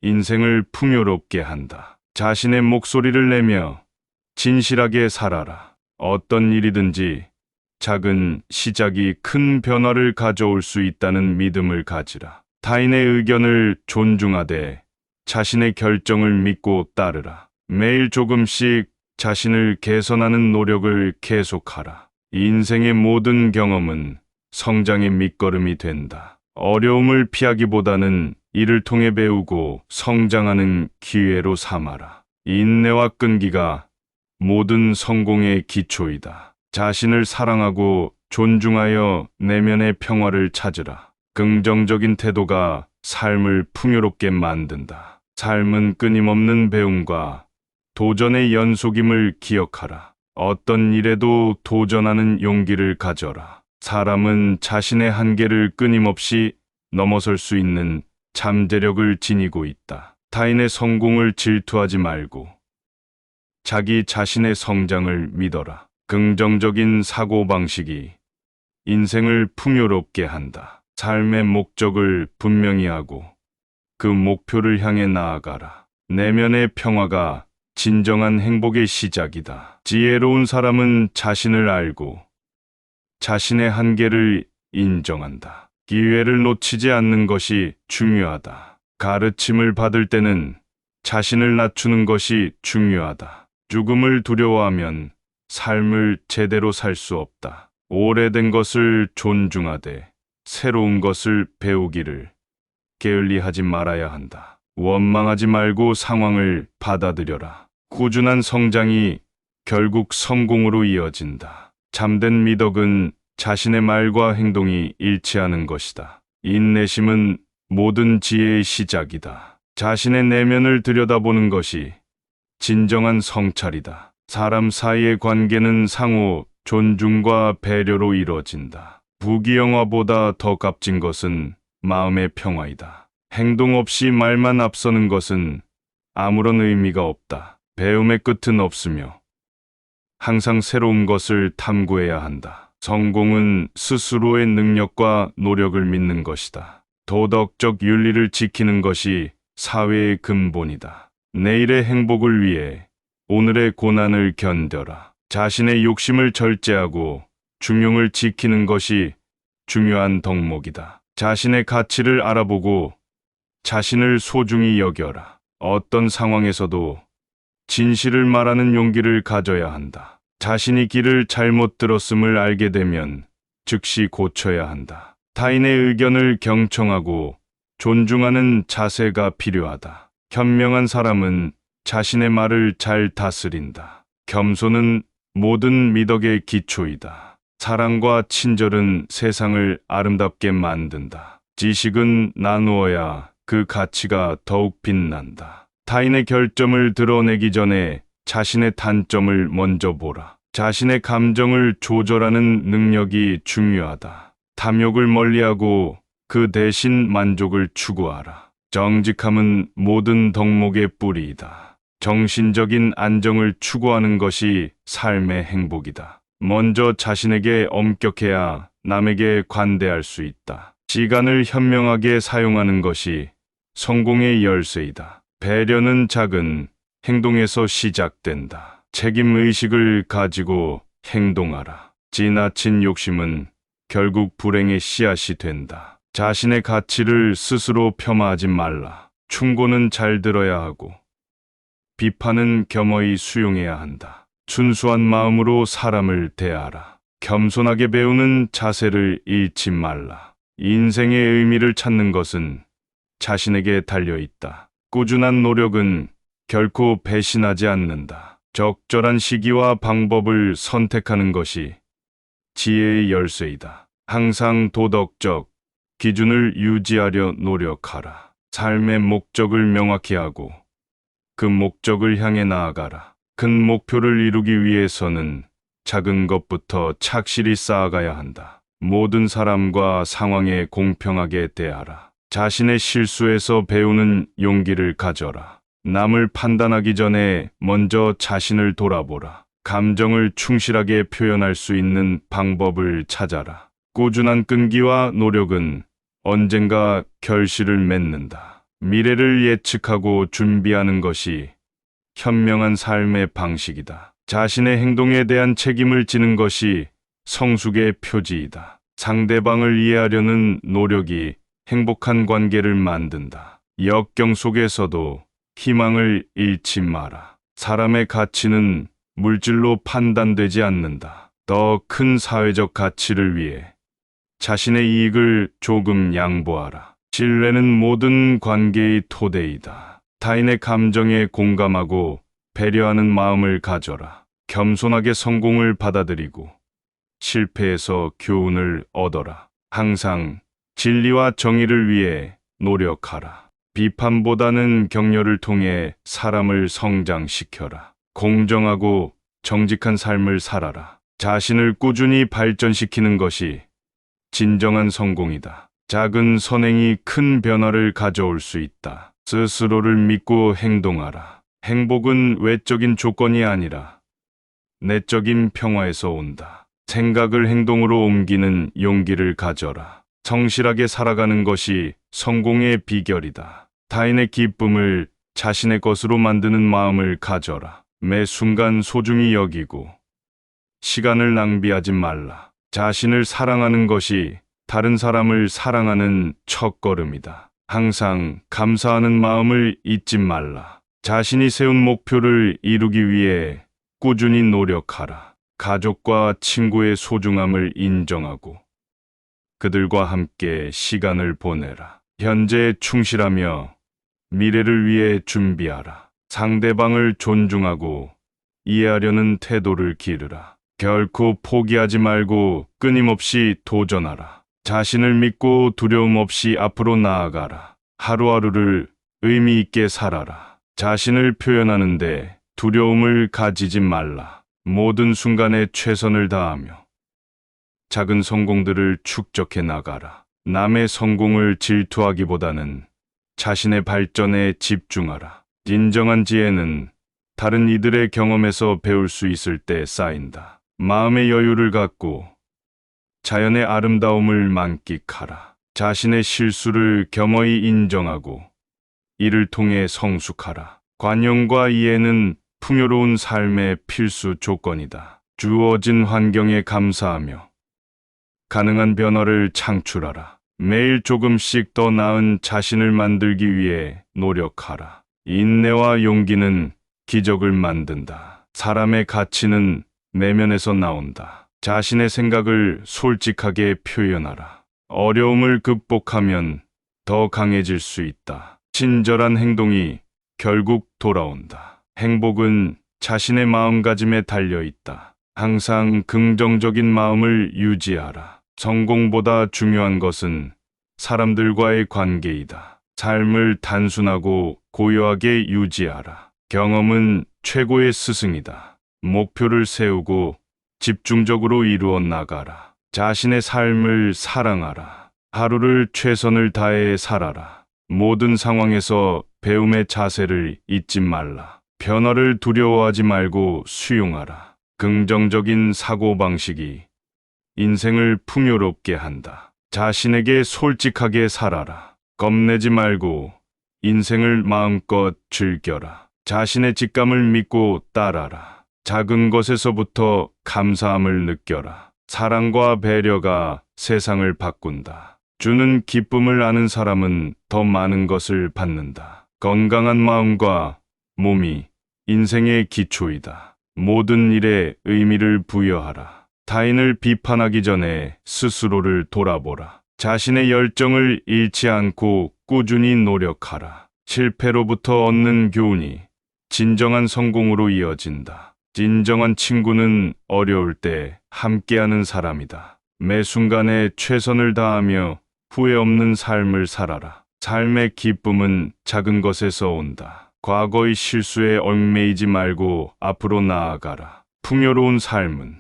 인생을 풍요롭게 한다. 자신의 목소리를 내며 진실하게 살아라. 어떤 일이든지 작은 시작이 큰 변화를 가져올 수 있다는 믿음을 가지라. 타인의 의견을 존중하되 자신의 결정을 믿고 따르라. 매일 조금씩 자신을 개선하는 노력을 계속하라. 인생의 모든 경험은 성장의 밑거름이 된다. 어려움을 피하기보다는 이를 통해 배우고 성장하는 기회로 삼아라. 인내와 끈기가 모든 성공의 기초이다. 자신을 사랑하고 존중하여 내면의 평화를 찾으라. 긍정적인 태도가 삶을 풍요롭게 만든다. 삶은 끊임없는 배움과 도전의 연속임을 기억하라. 어떤 일에도 도전하는 용기를 가져라. 사람은 자신의 한계를 끊임없이 넘어설 수 있는 잠재력을 지니고 있다. 타인의 성공을 질투하지 말고 자기 자신의 성장을 믿어라. 긍정적인 사고방식이 인생을 풍요롭게 한다. 삶의 목적을 분명히 하고 그 목표를 향해 나아가라. 내면의 평화가 진정한 행복의 시작이다. 지혜로운 사람은 자신을 알고 자신의 한계를 인정한다. 기회를 놓치지 않는 것이 중요하다. 가르침을 받을 때는 자신을 낮추는 것이 중요하다. 죽음을 두려워하면 삶을 제대로 살 수 없다. 오래된 것을 존중하되 새로운 것을 배우기를 게을리하지 말아야 한다. 원망하지 말고 상황을 받아들여라. 꾸준한 성장이 결국 성공으로 이어진다. 참된 미덕은 자신의 말과 행동이 일치하는 것이다. 인내심은 모든 지혜의 시작이다. 자신의 내면을 들여다보는 것이 진정한 성찰이다. 사람 사이의 관계는 상호 존중과 배려로 이루어진다. 부귀영화보다 더 값진 것은 마음의 평화이다. 행동 없이 말만 앞서는 것은 아무런 의미가 없다. 배움의 끝은 없으며 항상 새로운 것을 탐구해야 한다. 성공은 스스로의 능력과 노력을 믿는 것이다. 도덕적 윤리를 지키는 것이 사회의 근본이다. 내일의 행복을 위해 오늘의 고난을 견뎌라. 자신의 욕심을 절제하고 중용을 지키는 것이 중요한 덕목이다. 자신의 가치를 알아보고 자신을 소중히 여겨라. 어떤 상황에서도 진실을 말하는 용기를 가져야 한다. 자신이 길을 잘못 들었음을 알게 되면 즉시 고쳐야 한다. 타인의 의견을 경청하고 존중하는 자세가 필요하다. 현명한 사람은 자신의 말을 잘 다스린다. 겸손은 모든 미덕의 기초이다. 사랑과 친절은 세상을 아름답게 만든다. 지식은 나누어야 그 가치가 더욱 빛난다. 타인의 결점을 드러내기 전에 자신의 단점을 먼저 보라. 자신의 감정을 조절하는 능력이 중요하다. 탐욕을 멀리하고 그 대신 만족을 추구하라. 정직함은 모든 덕목의 뿌리이다. 정신적인 안정을 추구하는 것이 삶의 행복이다. 먼저 자신에게 엄격해야 남에게 관대할 수 있다. 시간을 현명하게 사용하는 것이 성공의 열쇠이다. 배려는 작은 행동에서 시작된다. 책임의식을 가지고 행동하라. 지나친 욕심은 결국 불행의 씨앗이 된다. 자신의 가치를 스스로 폄하하지 말라. 충고는 잘 들어야 하고 비판은 겸허히 수용해야 한다. 순수한 마음으로 사람을 대하라. 겸손하게 배우는 자세를 잃지 말라. 인생의 의미를 찾는 것은 자신에게 달려 있다. 꾸준한 노력은 결코 배신하지 않는다. 적절한 시기와 방법을 선택하는 것이 지혜의 열쇠이다. 항상 도덕적 기준을 유지하려 노력하라. 삶의 목적을 명확히 하고 그 목적을 향해 나아가라. 큰 목표를 이루기 위해서는 작은 것부터 착실히 쌓아가야 한다. 모든 사람과 상황에 공평하게 대하라. 자신의 실수에서 배우는 용기를 가져라. 남을 판단하기 전에 먼저 자신을 돌아보라. 감정을 충실하게 표현할 수 있는 방법을 찾아라. 꾸준한 끈기와 노력은 언젠가 결실을 맺는다. 미래를 예측하고 준비하는 것이 현명한 삶의 방식이다. 자신의 행동에 대한 책임을 지는 것이 성숙의 표지이다. 상대방을 이해하려는 노력이 행복한 관계를 만든다. 역경 속에서도 희망을 잃지 마라. 사람의 가치는 물질로 판단되지 않는다. 더 큰 사회적 가치를 위해 자신의 이익을 조금 양보하라. 신뢰는 모든 관계의 토대이다. 타인의 감정에 공감하고 배려하는 마음을 가져라. 겸손하게 성공을 받아들이고 실패에서 교훈을 얻어라. 항상 진리와 정의를 위해 노력하라. 비판보다는 격려를 통해 사람을 성장시켜라. 공정하고 정직한 삶을 살아라. 자신을 꾸준히 발전시키는 것이 진정한 성공이다. 작은 선행이 큰 변화를 가져올 수 있다. 스스로를 믿고 행동하라. 행복은 외적인 조건이 아니라 내적인 평화에서 온다. 생각을 행동으로 옮기는 용기를 가져라. 성실하게 살아가는 것이 성공의 비결이다. 타인의 기쁨을 자신의 것으로 만드는 마음을 가져라. 매 순간 소중히 여기고 시간을 낭비하지 말라. 자신을 사랑하는 것이 다른 사람을 사랑하는 첫걸음이다. 항상 감사하는 마음을 잊지 말라. 자신이 세운 목표를 이루기 위해 꾸준히 노력하라. 가족과 친구의 소중함을 인정하고 그들과 함께 시간을 보내라. 현재에 충실하며 미래를 위해 준비하라. 상대방을 존중하고 이해하려는 태도를 기르라. 결코 포기하지 말고 끊임없이 도전하라. 자신을 믿고 두려움 없이 앞으로 나아가라. 하루하루를 의미 있게 살아라. 자신을 표현하는데 두려움을 가지지 말라. 모든 순간에 최선을 다하며 작은 성공들을 축적해 나가라. 남의 성공을 질투하기보다는 자신의 발전에 집중하라. 진정한 지혜는 다른 이들의 경험에서 배울 수 있을 때 쌓인다. 마음의 여유를 갖고 자연의 아름다움을 만끽하라. 자신의 실수를 겸허히 인정하고 이를 통해 성숙하라. 관용과 이해는 풍요로운 삶의 필수 조건이다. 주어진 환경에 감사하며 가능한 변화를 창출하라. 매일 조금씩 더 나은 자신을 만들기 위해 노력하라. 인내와 용기는 기적을 만든다. 사람의 가치는 내면에서 나온다. 자신의 생각을 솔직하게 표현하라. 어려움을 극복하면 더 강해질 수 있다. 친절한 행동이 결국 돌아온다. 행복은 자신의 마음가짐에 달려 있다. 항상 긍정적인 마음을 유지하라. 성공보다 중요한 것은 사람들과의 관계이다. 삶을 단순하고 고요하게 유지하라. 경험은 최고의 스승이다. 목표를 세우고 집중적으로 이루어 나가라. 자신의 삶을 사랑하라. 하루를 최선을 다해 살아라. 모든 상황에서 배움의 자세를 잊지 말라. 변화를 두려워하지 말고 수용하라. 긍정적인 사고방식이 인생을 풍요롭게 한다. 자신에게 솔직하게 살아라. 겁내지 말고 인생을 마음껏 즐겨라. 자신의 직감을 믿고 따라라. 작은 것에서부터 감사함을 느껴라. 사랑과 배려가 세상을 바꾼다. 주는 기쁨을 아는 사람은 더 많은 것을 받는다. 건강한 마음과 몸이 인생의 기초이다. 모든 일에 의미를 부여하라. 타인을 비판하기 전에 스스로를 돌아보라. 자신의 열정을 잃지 않고 꾸준히 노력하라. 실패로부터 얻는 교훈이 진정한 성공으로 이어진다. 진정한 친구는 어려울 때 함께하는 사람이다. 매 순간에 최선을 다하며 후회 없는 삶을 살아라. 삶의 기쁨은 작은 것에서 온다. 과거의 실수에 얽매이지 말고 앞으로 나아가라. 풍요로운 삶은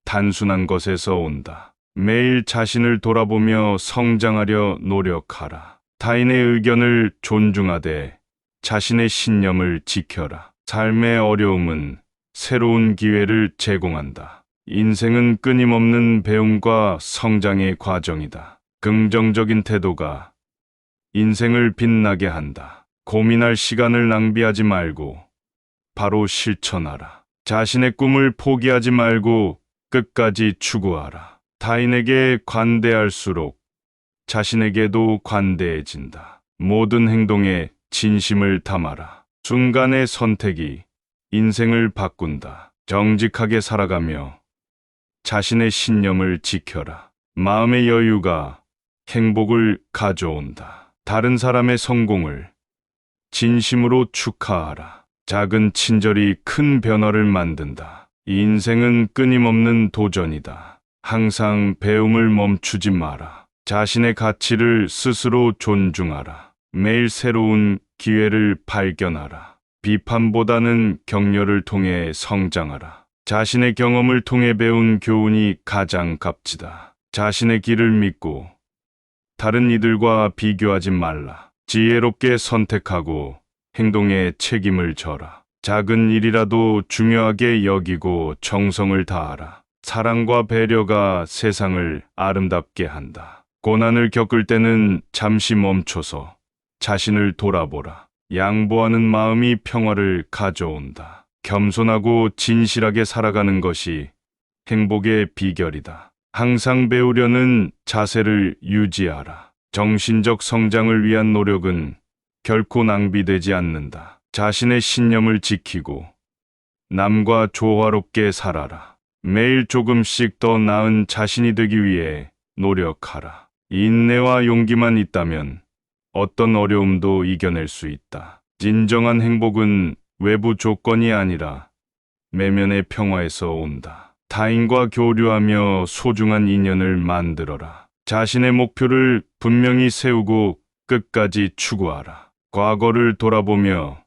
단순한 것에서 온다. 매일 자신을 돌아보며 성장하려 노력하라. 타인의 의견을 존중하되 자신의 신념을 지켜라. 삶의 어려움은 새로운 기회를 제공한다. 인생은 끊임없는 배움과 성장의 과정이다. 긍정적인 태도가 인생을 빛나게 한다. 고민할 시간을 낭비하지 말고 바로 실천하라. 자신의 꿈을 포기하지 말고 끝까지 추구하라. 타인에게 관대할수록 자신에게도 관대해진다. 모든 행동에 진심을 담아라. 순간의 선택이 인생을 바꾼다. 정직하게 살아가며 자신의 신념을 지켜라. 마음의 여유가 행복을 가져온다. 다른 사람의 성공을 진심으로 축하하라. 작은 친절이 큰 변화를 만든다. 인생은 끊임없는 도전이다. 항상 배움을 멈추지 마라. 자신의 가치를 스스로 존중하라. 매일 새로운 기회를 발견하라. 비판보다는 격려를 통해 성장하라. 자신의 경험을 통해 배운 교훈이 가장 값지다. 자신의 길을 믿고 다른 이들과 비교하지 말라. 지혜롭게 선택하고 행동에 책임을 져라. 작은 일이라도 중요하게 여기고 정성을 다하라. 사랑과 배려가 세상을 아름답게 한다. 고난을 겪을 때는 잠시 멈춰서 자신을 돌아보라. 양보하는 마음이 평화를 가져온다. 겸손하고 진실하게 살아가는 것이 행복의 비결이다. 항상 배우려는 자세를 유지하라. 정신적 성장을 위한 노력은 결코 낭비되지 않는다. 자신의 신념을 지키고 남과 조화롭게 살아라. 매일 조금씩 더 나은 자신이 되기 위해 노력하라. 인내와 용기만 있다면 어떤 어려움도 이겨낼 수 있다. 진정한 행복은 외부 조건이 아니라 내면의 평화에서 온다. 타인과 교류하며 소중한 인연을 만들어라. 자신의 목표를 분명히 세우고 끝까지 추구하라. 과거를 돌아보며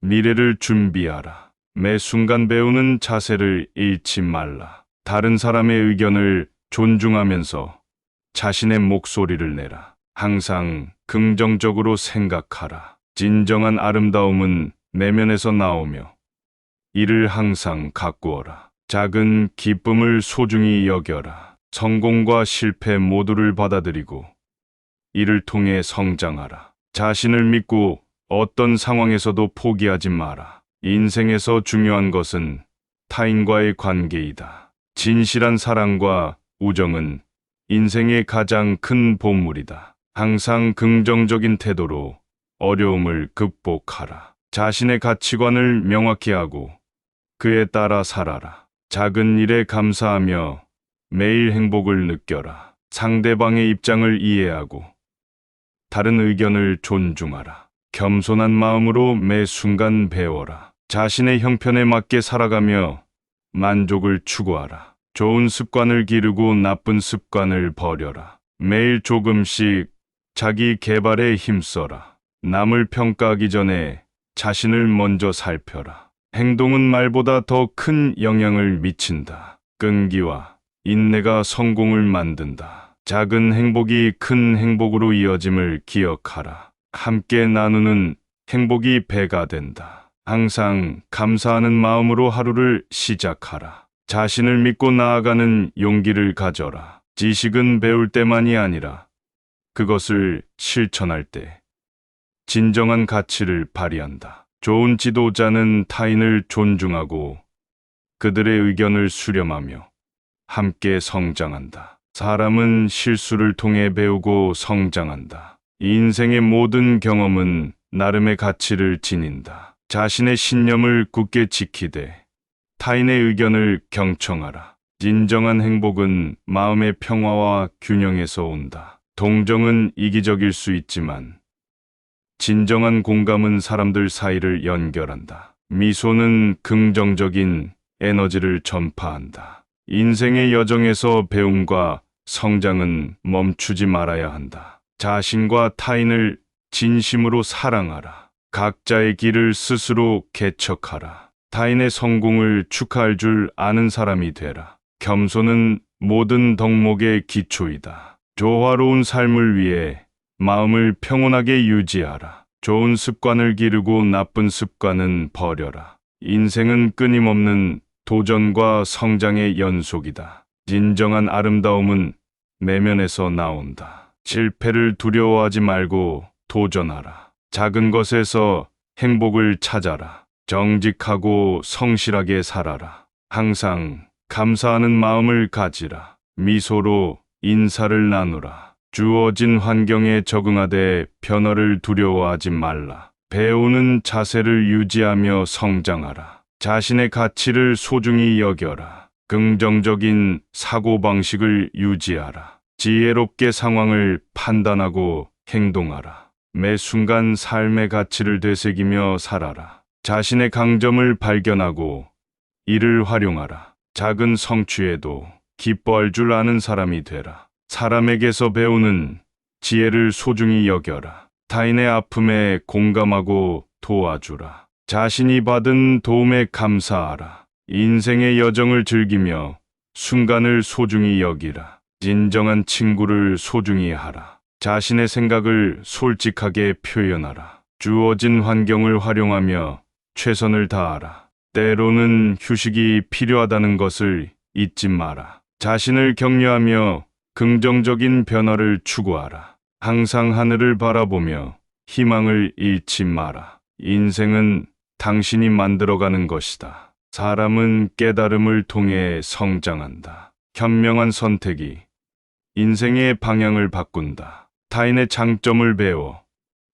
미래를 준비하라. 매 순간 배우는 자세를 잃지 말라. 다른 사람의 의견을 존중하면서 자신의 목소리를 내라. 항상 긍정적으로 생각하라. 진정한 아름다움은 내면에서 나오며 이를 항상 가꾸어라. 작은 기쁨을 소중히 여겨라. 성공과 실패 모두를 받아들이고 이를 통해 성장하라. 자신을 믿고 어떤 상황에서도 포기하지 마라. 인생에서 중요한 것은 타인과의 관계이다. 진실한 사랑과 우정은 인생의 가장 큰 보물이다. 항상 긍정적인 태도로 어려움을 극복하라. 자신의 가치관을 명확히 하고 그에 따라 살아라. 작은 일에 감사하며 매일 행복을 느껴라. 상대방의 입장을 이해하고 다른 의견을 존중하라. 겸손한 마음으로 매 순간 배워라. 자신의 형편에 맞게 살아가며 만족을 추구하라. 좋은 습관을 기르고 나쁜 습관을 버려라. 매일 조금씩 자기 개발에 힘써라. 남을 평가하기 전에 자신을 먼저 살펴라. 행동은 말보다 더 큰 영향을 미친다. 끈기와 인내가 성공을 만든다. 작은 행복이 큰 행복으로 이어짐을 기억하라. 함께 나누는 행복이 배가 된다. 항상 감사하는 마음으로 하루를 시작하라. 자신을 믿고 나아가는 용기를 가져라. 지식은 배울 때만이 아니라 그것을 실천할 때 진정한 가치를 발휘한다. 좋은 지도자는 타인을 존중하고 그들의 의견을 수렴하며 함께 성장한다. 사람은 실수를 통해 배우고 성장한다. 인생의 모든 경험은 나름의 가치를 지닌다. 자신의 신념을 굳게 지키되 타인의 의견을 경청하라. 진정한 행복은 마음의 평화와 균형에서 온다. 동정은 이기적일 수 있지만 진정한 공감은 사람들 사이를 연결한다. 미소는 긍정적인 에너지를 전파한다. 인생의 여정에서 배움과 성장은 멈추지 말아야 한다. 자신과 타인을 진심으로 사랑하라. 각자의 길을 스스로 개척하라. 타인의 성공을 축하할 줄 아는 사람이 되라. 겸손은 모든 덕목의 기초이다. 조화로운 삶을 위해 마음을 평온하게 유지하라. 좋은 습관을 기르고 나쁜 습관은 버려라. 인생은 끊임없는 도전과 성장의 연속이다. 진정한 아름다움은 내면에서 나온다. 실패를 두려워하지 말고 도전하라. 작은 것에서 행복을 찾아라. 정직하고 성실하게 살아라. 항상 감사하는 마음을 가지라. 미소로 인사를 나누라. 주어진 환경에 적응하되 변화를 두려워하지 말라. 배우는 자세를 유지하며 성장하라. 자신의 가치를 소중히 여겨라. 긍정적인 사고방식을 유지하라. 지혜롭게 상황을 판단하고 행동하라. 매 순간 삶의 가치를 되새기며 살아라. 자신의 강점을 발견하고 이를 활용하라. 작은 성취에도 기뻐할 줄 아는 사람이 되라. 사람에게서 배우는 지혜를 소중히 여겨라. 타인의 아픔에 공감하고 도와주라. 자신이 받은 도움에 감사하라. 인생의 여정을 즐기며 순간을 소중히 여기라. 진정한 친구를 소중히 하라. 자신의 생각을 솔직하게 표현하라. 주어진 환경을 활용하며 최선을 다하라. 때로는 휴식이 필요하다는 것을 잊지 마라. 자신을 격려하며 긍정적인 변화를 추구하라. 항상 하늘을 바라보며 희망을 잃지 마라. 인생은 당신이 만들어가는 것이다. 사람은 깨달음을 통해 성장한다. 현명한 선택이 인생의 방향을 바꾼다. 타인의 장점을 배워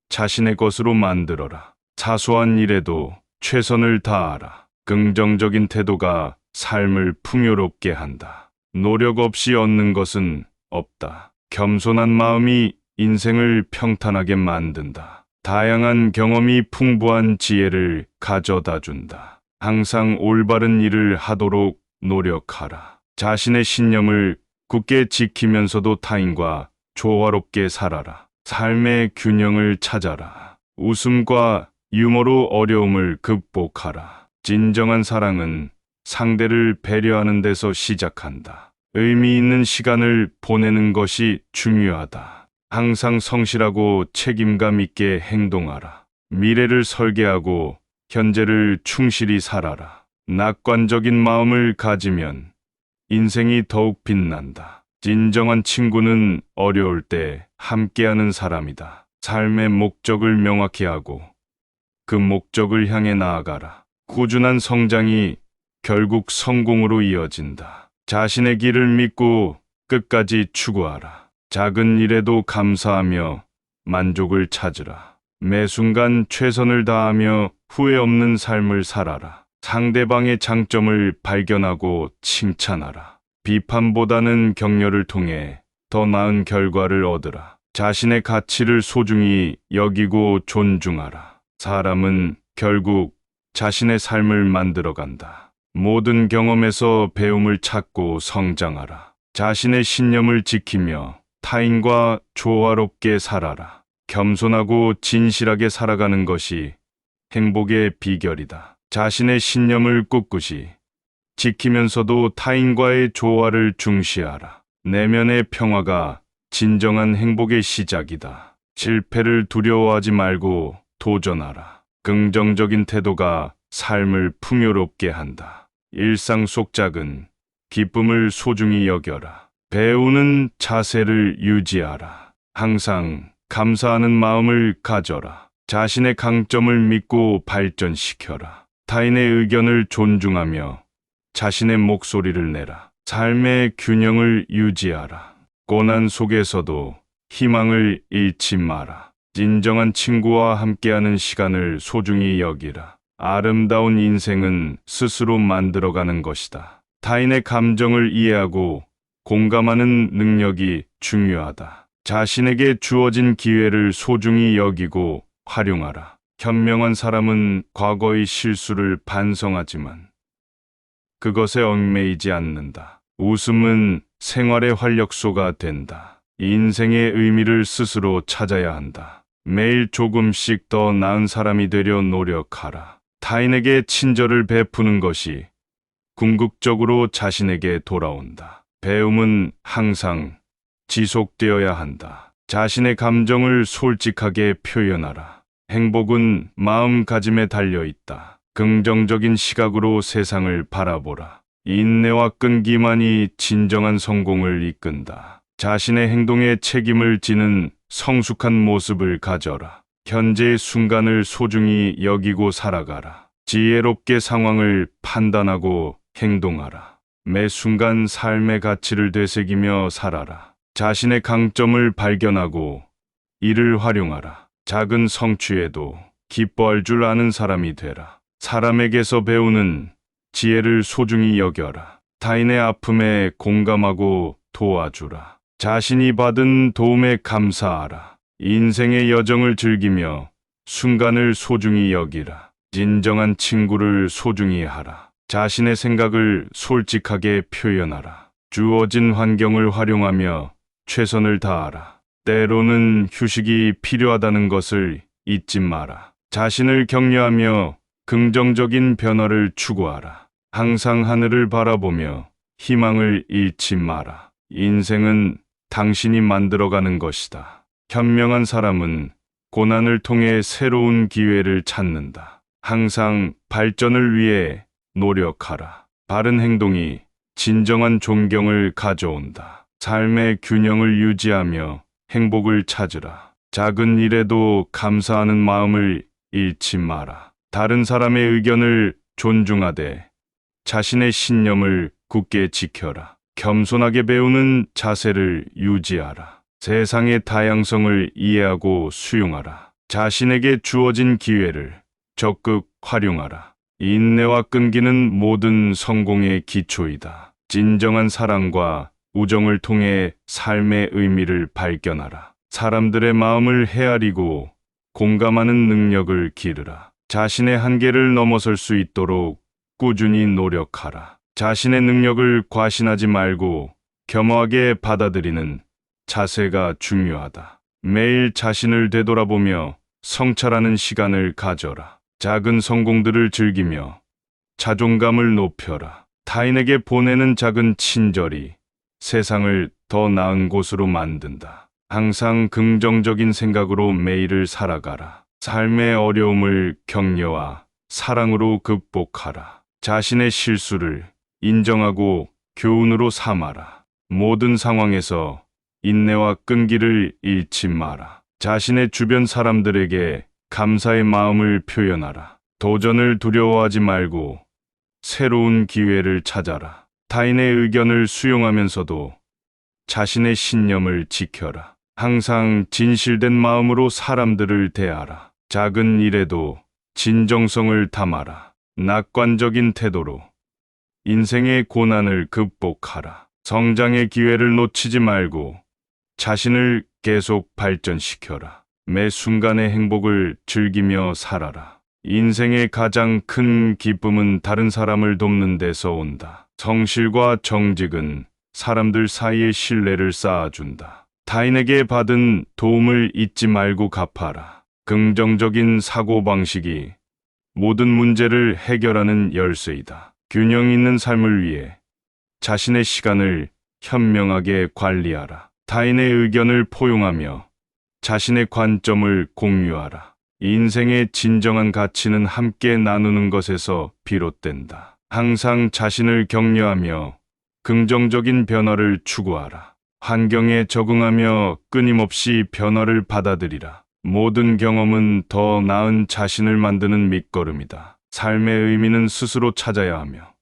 자신의 것으로 만들어라. 사소한 일에도 최선을 다하라. 긍정적인 태도가 삶을 풍요롭게 한다. 노력 없이 얻는 것은 없다. 겸손한 마음이 인생을 평탄하게 만든다. 다양한 경험이 풍부한 지혜를 가져다 준다. 항상 올바른 일을 하도록 노력하라. 자신의 신념을 굳게 지키면서도 타인과 조화롭게 살아라. 삶의 균형을 찾아라. 웃음과 유머로 어려움을 극복하라. 진정한 사랑은 상대를 배려하는 데서 시작한다. 의미 있는 시간을 보내는 것이 중요하다. 항상 성실하고 책임감 있게 행동하라. 미래를 설계하고 현재를 충실히 살아라. 낙관적인 마음을 가지면 인생이 더욱 빛난다. 진정한 친구는 어려울 때 함께하는 사람이다. 삶의 목적을 명확히 하고 그 목적을 향해 나아가라. 꾸준한 성장이 결국 성공으로 이어진다. 자신의 길을 믿고 끝까지 추구하라. 작은 일에도 감사하며 만족을 찾으라. 매 순간 최선을 다하며 후회 없는 삶을 살아라. 상대방의 장점을 발견하고 칭찬하라. 비판보다는 격려를 통해 더 나은 결과를 얻으라. 자신의 가치를 소중히 여기고 존중하라. 사람은 결국 자신의 삶을 만들어간다. 모든 경험에서 배움을 찾고 성장하라. 자신의 신념을 지키며 타인과 조화롭게 살아라. 겸손하고 진실하게 살아가는 것이 행복의 비결이다. 자신의 신념을 꿋꿋이 지키면서도 타인과의 조화를 중시하라. 내면의 평화가 진정한 행복의 시작이다. 실패를 두려워하지 말고 도전하라. 긍정적인 태도가 삶을 풍요롭게 한다. 일상 속 작은 기쁨을 소중히 여겨라. 배우는 자세를 유지하라. 항상 감사하는 마음을 가져라. 자신의 강점을 믿고 발전시켜라. 타인의 의견을 존중하며 자신의 목소리를 내라. 삶의 균형을 유지하라. 고난 속에서도 희망을 잃지 마라. 진정한 친구와 함께하는 시간을 소중히 여기라. 아름다운 인생은 스스로 만들어가는 것이다. 타인의 감정을 이해하고 공감하는 능력이 중요하다. 자신에게 주어진 기회를 소중히 여기고 활용하라. 현명한 사람은 과거의 실수를 반성하지만 그것에 얽매이지 않는다. 웃음은 생활의 활력소가 된다. 인생의 의미를 스스로 찾아야 한다. 매일 조금씩 더 나은 사람이 되려 노력하라. 타인에게 친절을 베푸는 것이 궁극적으로 자신에게 돌아온다. 배움은 항상 지속되어야 한다. 자신의 감정을 솔직하게 표현하라. 행복은 마음가짐에 달려 있다. 긍정적인 시각으로 세상을 바라보라. 인내와 끈기만이 진정한 성공을 이끈다. 자신의 행동에 책임을 지는 성숙한 모습을 가져라. 현재의 순간을 소중히 여기고 살아가라. 지혜롭게 상황을 판단하고 행동하라. 매 순간 삶의 가치를 되새기며 살아라. 자신의 강점을 발견하고 이를 활용하라. 작은 성취에도 기뻐할 줄 아는 사람이 되라. 사람에게서 배우는 지혜를 소중히 여겨라. 타인의 아픔에 공감하고 도와주라. 자신이 받은 도움에 감사하라. 인생의 여정을 즐기며 순간을 소중히 여기라. 진정한 친구를 소중히 하라. 자신의 생각을 솔직하게 표현하라. 주어진 환경을 활용하며 최선을 다하라. 때로는 휴식이 필요하다는 것을 잊지 마라. 자신을 격려하며 긍정적인 변화를 추구하라. 항상 하늘을 바라보며 희망을 잃지 마라. 인생은 당신이 만들어가는 것이다. 현명한 사람은 고난을 통해 새로운 기회를 찾는다. 항상 발전을 위해 노력하라. 바른 행동이 진정한 존경을 가져온다. 삶의 균형을 유지하며 행복을 찾으라. 작은 일에도 감사하는 마음을 잃지 마라. 다른 사람의 의견을 존중하되 자신의 신념을 굳게 지켜라. 겸손하게 배우는 자세를 유지하라. 세상의 다양성을 이해하고 수용하라. 자신에게 주어진 기회를 적극 활용하라. 인내와 끈기는 모든 성공의 기초이다. 진정한 사랑과 우정을 통해 삶의 의미를 발견하라. 사람들의 마음을 헤아리고 공감하는 능력을 기르라. 자신의 한계를 넘어설 수 있도록 꾸준히 노력하라. 자신의 능력을 과신하지 말고 겸허하게 받아들이는 자세가 중요하다. 매일 자신을 되돌아보며 성찰하는 시간을 가져라. 작은 성공들을 즐기며 자존감을 높여라. 타인에게 보내는 작은 친절이 세상을 더 나은 곳으로 만든다. 항상 긍정적인 생각으로 매일을 살아가라. 삶의 어려움을 격려와 사랑으로 극복하라. 자신의 실수를 인정하고 교훈으로 삼아라. 모든 상황에서 인내와 끈기를 잃지 마라. 자신의 주변 사람들에게 감사의 마음을 표현하라. 도전을 두려워하지 말고 새로운 기회를 찾아라. 타인의 의견을 수용하면서도 자신의 신념을 지켜라. 항상 진실된 마음으로 사람들을 대하라. 작은 일에도 진정성을 담아라. 낙관적인 태도로 인생의 고난을 극복하라. 성장의 기회를 놓치지 말고 자신을 계속 발전시켜라. 매 순간의 행복을 즐기며 살아라. 인생의 가장 큰 기쁨은 다른 사람을 돕는 데서 온다. 성실과 정직은 사람들 사이에 신뢰를 쌓아준다. 타인에게 받은 도움을 잊지 말고 갚아라. 긍정적인 사고방식이 모든 문제를 해결하는 열쇠이다. 균형 있는 삶을 위해 자신의 시간을 현명하게 관리하라. 타인의 의견을 포용하며 자신의 관점을 공유하라. 인생의 진정한 가치는 함께 나누는 것에서 비롯된다. 항상 자신을 격려하며 긍정적인 변화를 추구하라. 환경에 적응하며 끊임없이 변화를 받아들이라. 모든 경험은 더 나은 자신을 만드는 밑거름이다. 삶의 의미는 스스로 찾아야 하며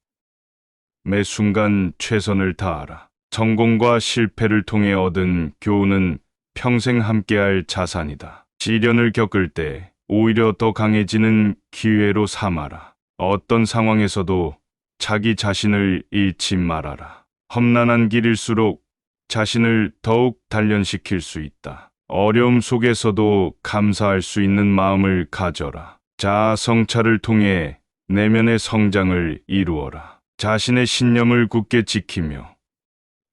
매 순간 최선을 다하라. 성공과 실패를 통해 얻은 교훈은 평생 함께할 자산이다. 시련을 겪을 때 오히려 더 강해지는 기회로 삼아라. 어떤 상황에서도 자기 자신을 잃지 말아라. 험난한 길일수록 자신을 더욱 단련시킬 수 있다. 어려움 속에서도 감사할 수 있는 마음을 가져라. 자아 성찰을 통해 내면의 성장을 이루어라. 자신의 신념을 굳게 지키며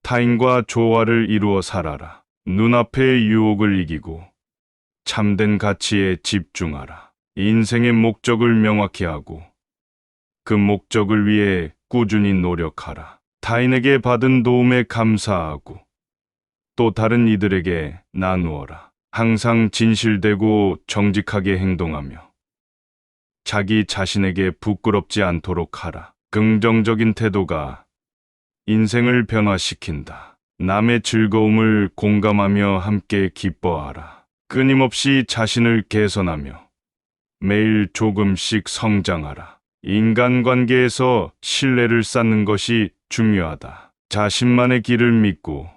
타인과 조화를 이루어 살아라. 눈앞의 유혹을 이기고 참된 가치에 집중하라. 인생의 목적을 명확히 하고 그 목적을 위해 꾸준히 노력하라. 타인에게 받은 도움에 감사하고 또 다른 이들에게 나누어라. 항상 진실되고 정직하게 행동하며 자기 자신에게 부끄럽지 않도록 하라. 긍정적인 태도가 인생을 변화시킨다. 남의 즐거움을 공감하며 함께 기뻐하라. 끊임없이 자신을 개선하며 매일 조금씩 성장하라. 인간관계에서 신뢰를 쌓는 것이 중요하다. 자신만의 길을 믿고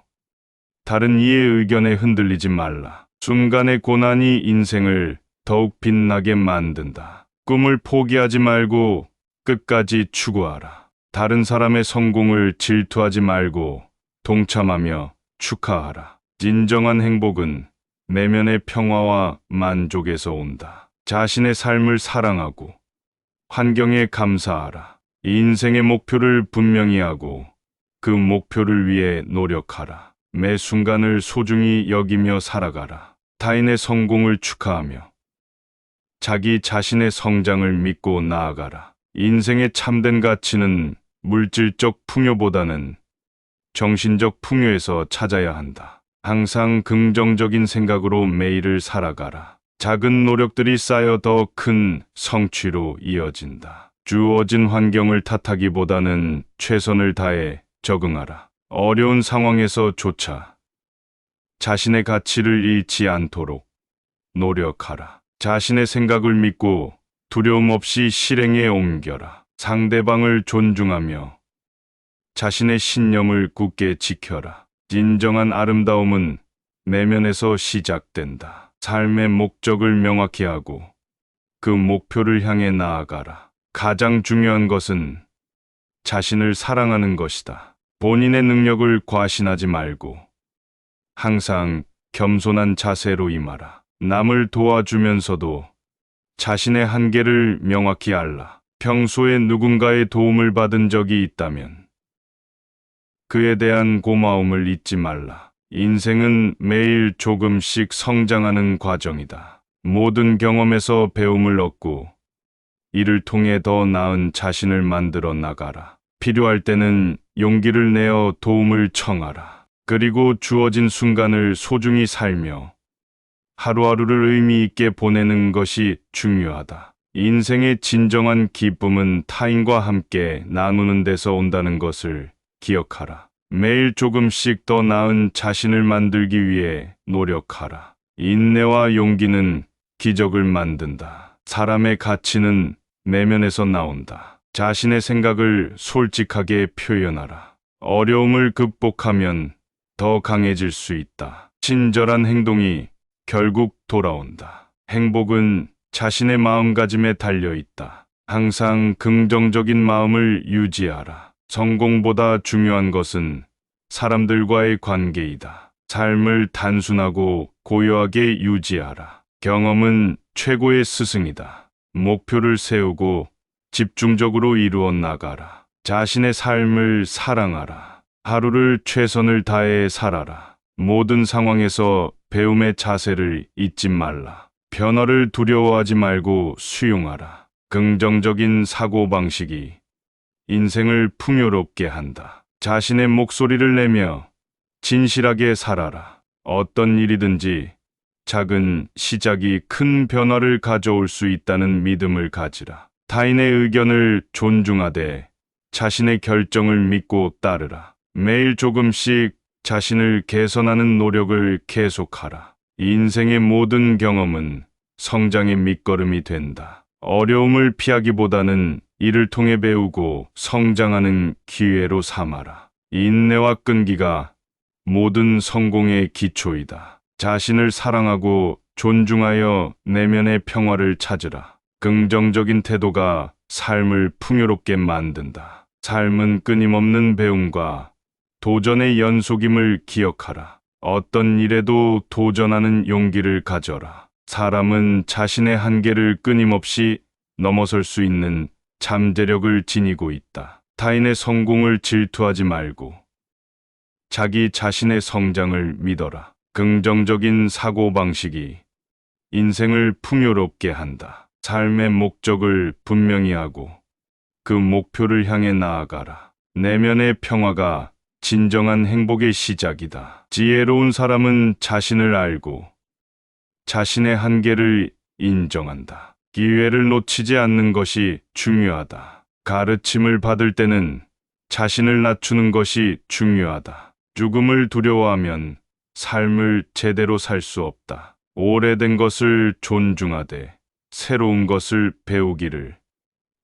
다른 이의 의견에 흔들리지 말라. 순간의 고난이 인생을 더욱 빛나게 만든다. 꿈을 포기하지 말고 끝까지 추구하라. 다른 사람의 성공을 질투하지 말고 동참하며 축하하라. 진정한 행복은 내면의 평화와 만족에서 온다. 자신의 삶을 사랑하고 환경에 감사하라. 인생의 목표를 분명히 하고 그 목표를 위해 노력하라. 매 순간을 소중히 여기며 살아가라. 타인의 성공을 축하하며 자기 자신의 성장을 믿고 나아가라. 인생의 참된 가치는 물질적 풍요보다는 정신적 풍요에서 찾아야 한다. 항상 긍정적인 생각으로 매일을 살아가라. 작은 노력들이 쌓여 더 큰 성취로 이어진다. 주어진 환경을 탓하기보다는 최선을 다해 적응하라. 어려운 상황에서조차 자신의 가치를 잃지 않도록 노력하라. 자신의 생각을 믿고 두려움 없이 실행에 옮겨라. 상대방을 존중하며 자신의 신념을 굳게 지켜라. 진정한 아름다움은 내면에서 시작된다. 삶의 목적을 명확히 하고 그 목표를 향해 나아가라. 가장 중요한 것은 자신을 사랑하는 것이다. 본인의 능력을 과신하지 말고 항상 겸손한 자세로 임하라. 남을 도와주면서도 자신의 한계를 명확히 알라. 평소에 누군가의 도움을 받은 적이 있다면 그에 대한 고마움을 잊지 말라. 인생은 매일 조금씩 성장하는 과정이다. 모든 경험에서 배움을 얻고 이를 통해 더 나은 자신을 만들어 나가라. 필요할 때는 용기를 내어 도움을 청하라. 그리고 주어진 순간을 소중히 살며 하루하루를 의미 있게 보내는 것이 중요하다. 인생의 진정한 기쁨은 타인과 함께 나누는 데서 온다는 것을 기억하라. 매일 조금씩 더 나은 자신을 만들기 위해 노력하라. 인내와 용기는 기적을 만든다. 사람의 가치는 내면에서 나온다. 자신의 생각을 솔직하게 표현하라. 어려움을 극복하면 더 강해질 수 있다. 친절한 행동이 결국 돌아온다. 행복은 자신의 마음가짐에 달려 있다. 항상 긍정적인 마음을 유지하라. 성공보다 중요한 것은 사람들과의 관계이다. 삶을 단순하고 고요하게 유지하라. 경험은 최고의 스승이다. 목표를 세우고 집중적으로 이루어 나가라. 자신의 삶을 사랑하라. 하루를 최선을 다해 살아라. 모든 상황에서 배움의 자세를 잊지 말라. 변화를 두려워하지 말고 수용하라. 긍정적인 사고방식이 인생을 풍요롭게 한다. 자신의 목소리를 내며 진실하게 살아라. 어떤 일이든지 작은 시작이 큰 변화를 가져올 수 있다는 믿음을 가지라. 타인의 의견을 존중하되 자신의 결정을 믿고 따르라. 매일 조금씩 자신을 개선하는 노력을 계속하라. 인생의 모든 경험은 성장의 밑거름이 된다. 어려움을 피하기보다는 이를 통해 배우고 성장하는 기회로 삼아라. 인내와 끈기가 모든 성공의 기초이다. 자신을 사랑하고 존중하여 내면의 평화를 찾으라. 긍정적인 태도가 삶을 풍요롭게 만든다. 삶은 끊임없는 배움과 도전의 연속임을 기억하라. 어떤 일에도 도전하는 용기를 가져라. 사람은 자신의 한계를 끊임없이 넘어설 수 있는 잠재력을 지니고 있다. 타인의 성공을 질투하지 말고 자기 자신의 성장을 믿어라. 긍정적인 사고방식이 인생을 풍요롭게 한다. 삶의 목적을 분명히 하고 그 목표를 향해 나아가라. 내면의 평화가 진정한 행복의 시작이다. 지혜로운 사람은 자신을 알고 자신의 한계를 인정한다. 기회를 놓치지 않는 것이 중요하다. 가르침을 받을 때는 자신을 낮추는 것이 중요하다. 죽음을 두려워하면 삶을 제대로 살 수 없다. 오래된 것을 존중하되 새로운 것을 배우기를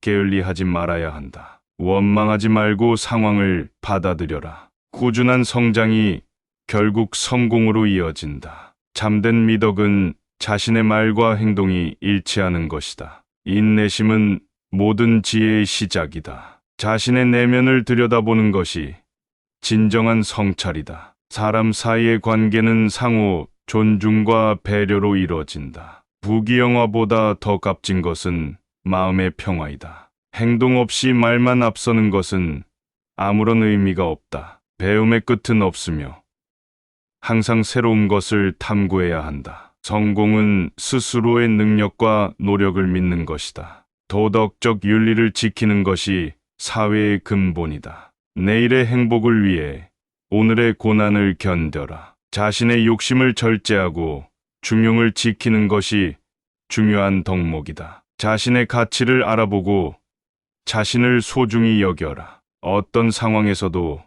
게을리하지 말아야 한다. 원망하지 말고 상황을 받아들여라. 꾸준한 성장이 결국 성공으로 이어진다. 참된 미덕은 자신의 말과 행동이 일치하는 것이다. 인내심은 모든 지혜의 시작이다. 자신의 내면을 들여다보는 것이 진정한 성찰이다. 사람 사이의 관계는 상호 존중과 배려로 이루어진다. 부귀영화보다 더 값진 것은 마음의 평화이다. 행동 없이 말만 앞서는 것은 아무런 의미가 없다. 배움의 끝은 없으며 항상 새로운 것을 탐구해야 한다. 성공은 스스로의 능력과 노력을 믿는 것이다. 도덕적 윤리를 지키는 것이 사회의 근본이다. 내일의 행복을 위해 오늘의 고난을 견뎌라. 자신의 욕심을 절제하고 중용을 지키는 것이 중요한 덕목이다. 자신의 가치를 알아보고 자신을 소중히 여겨라. 어떤 상황에서도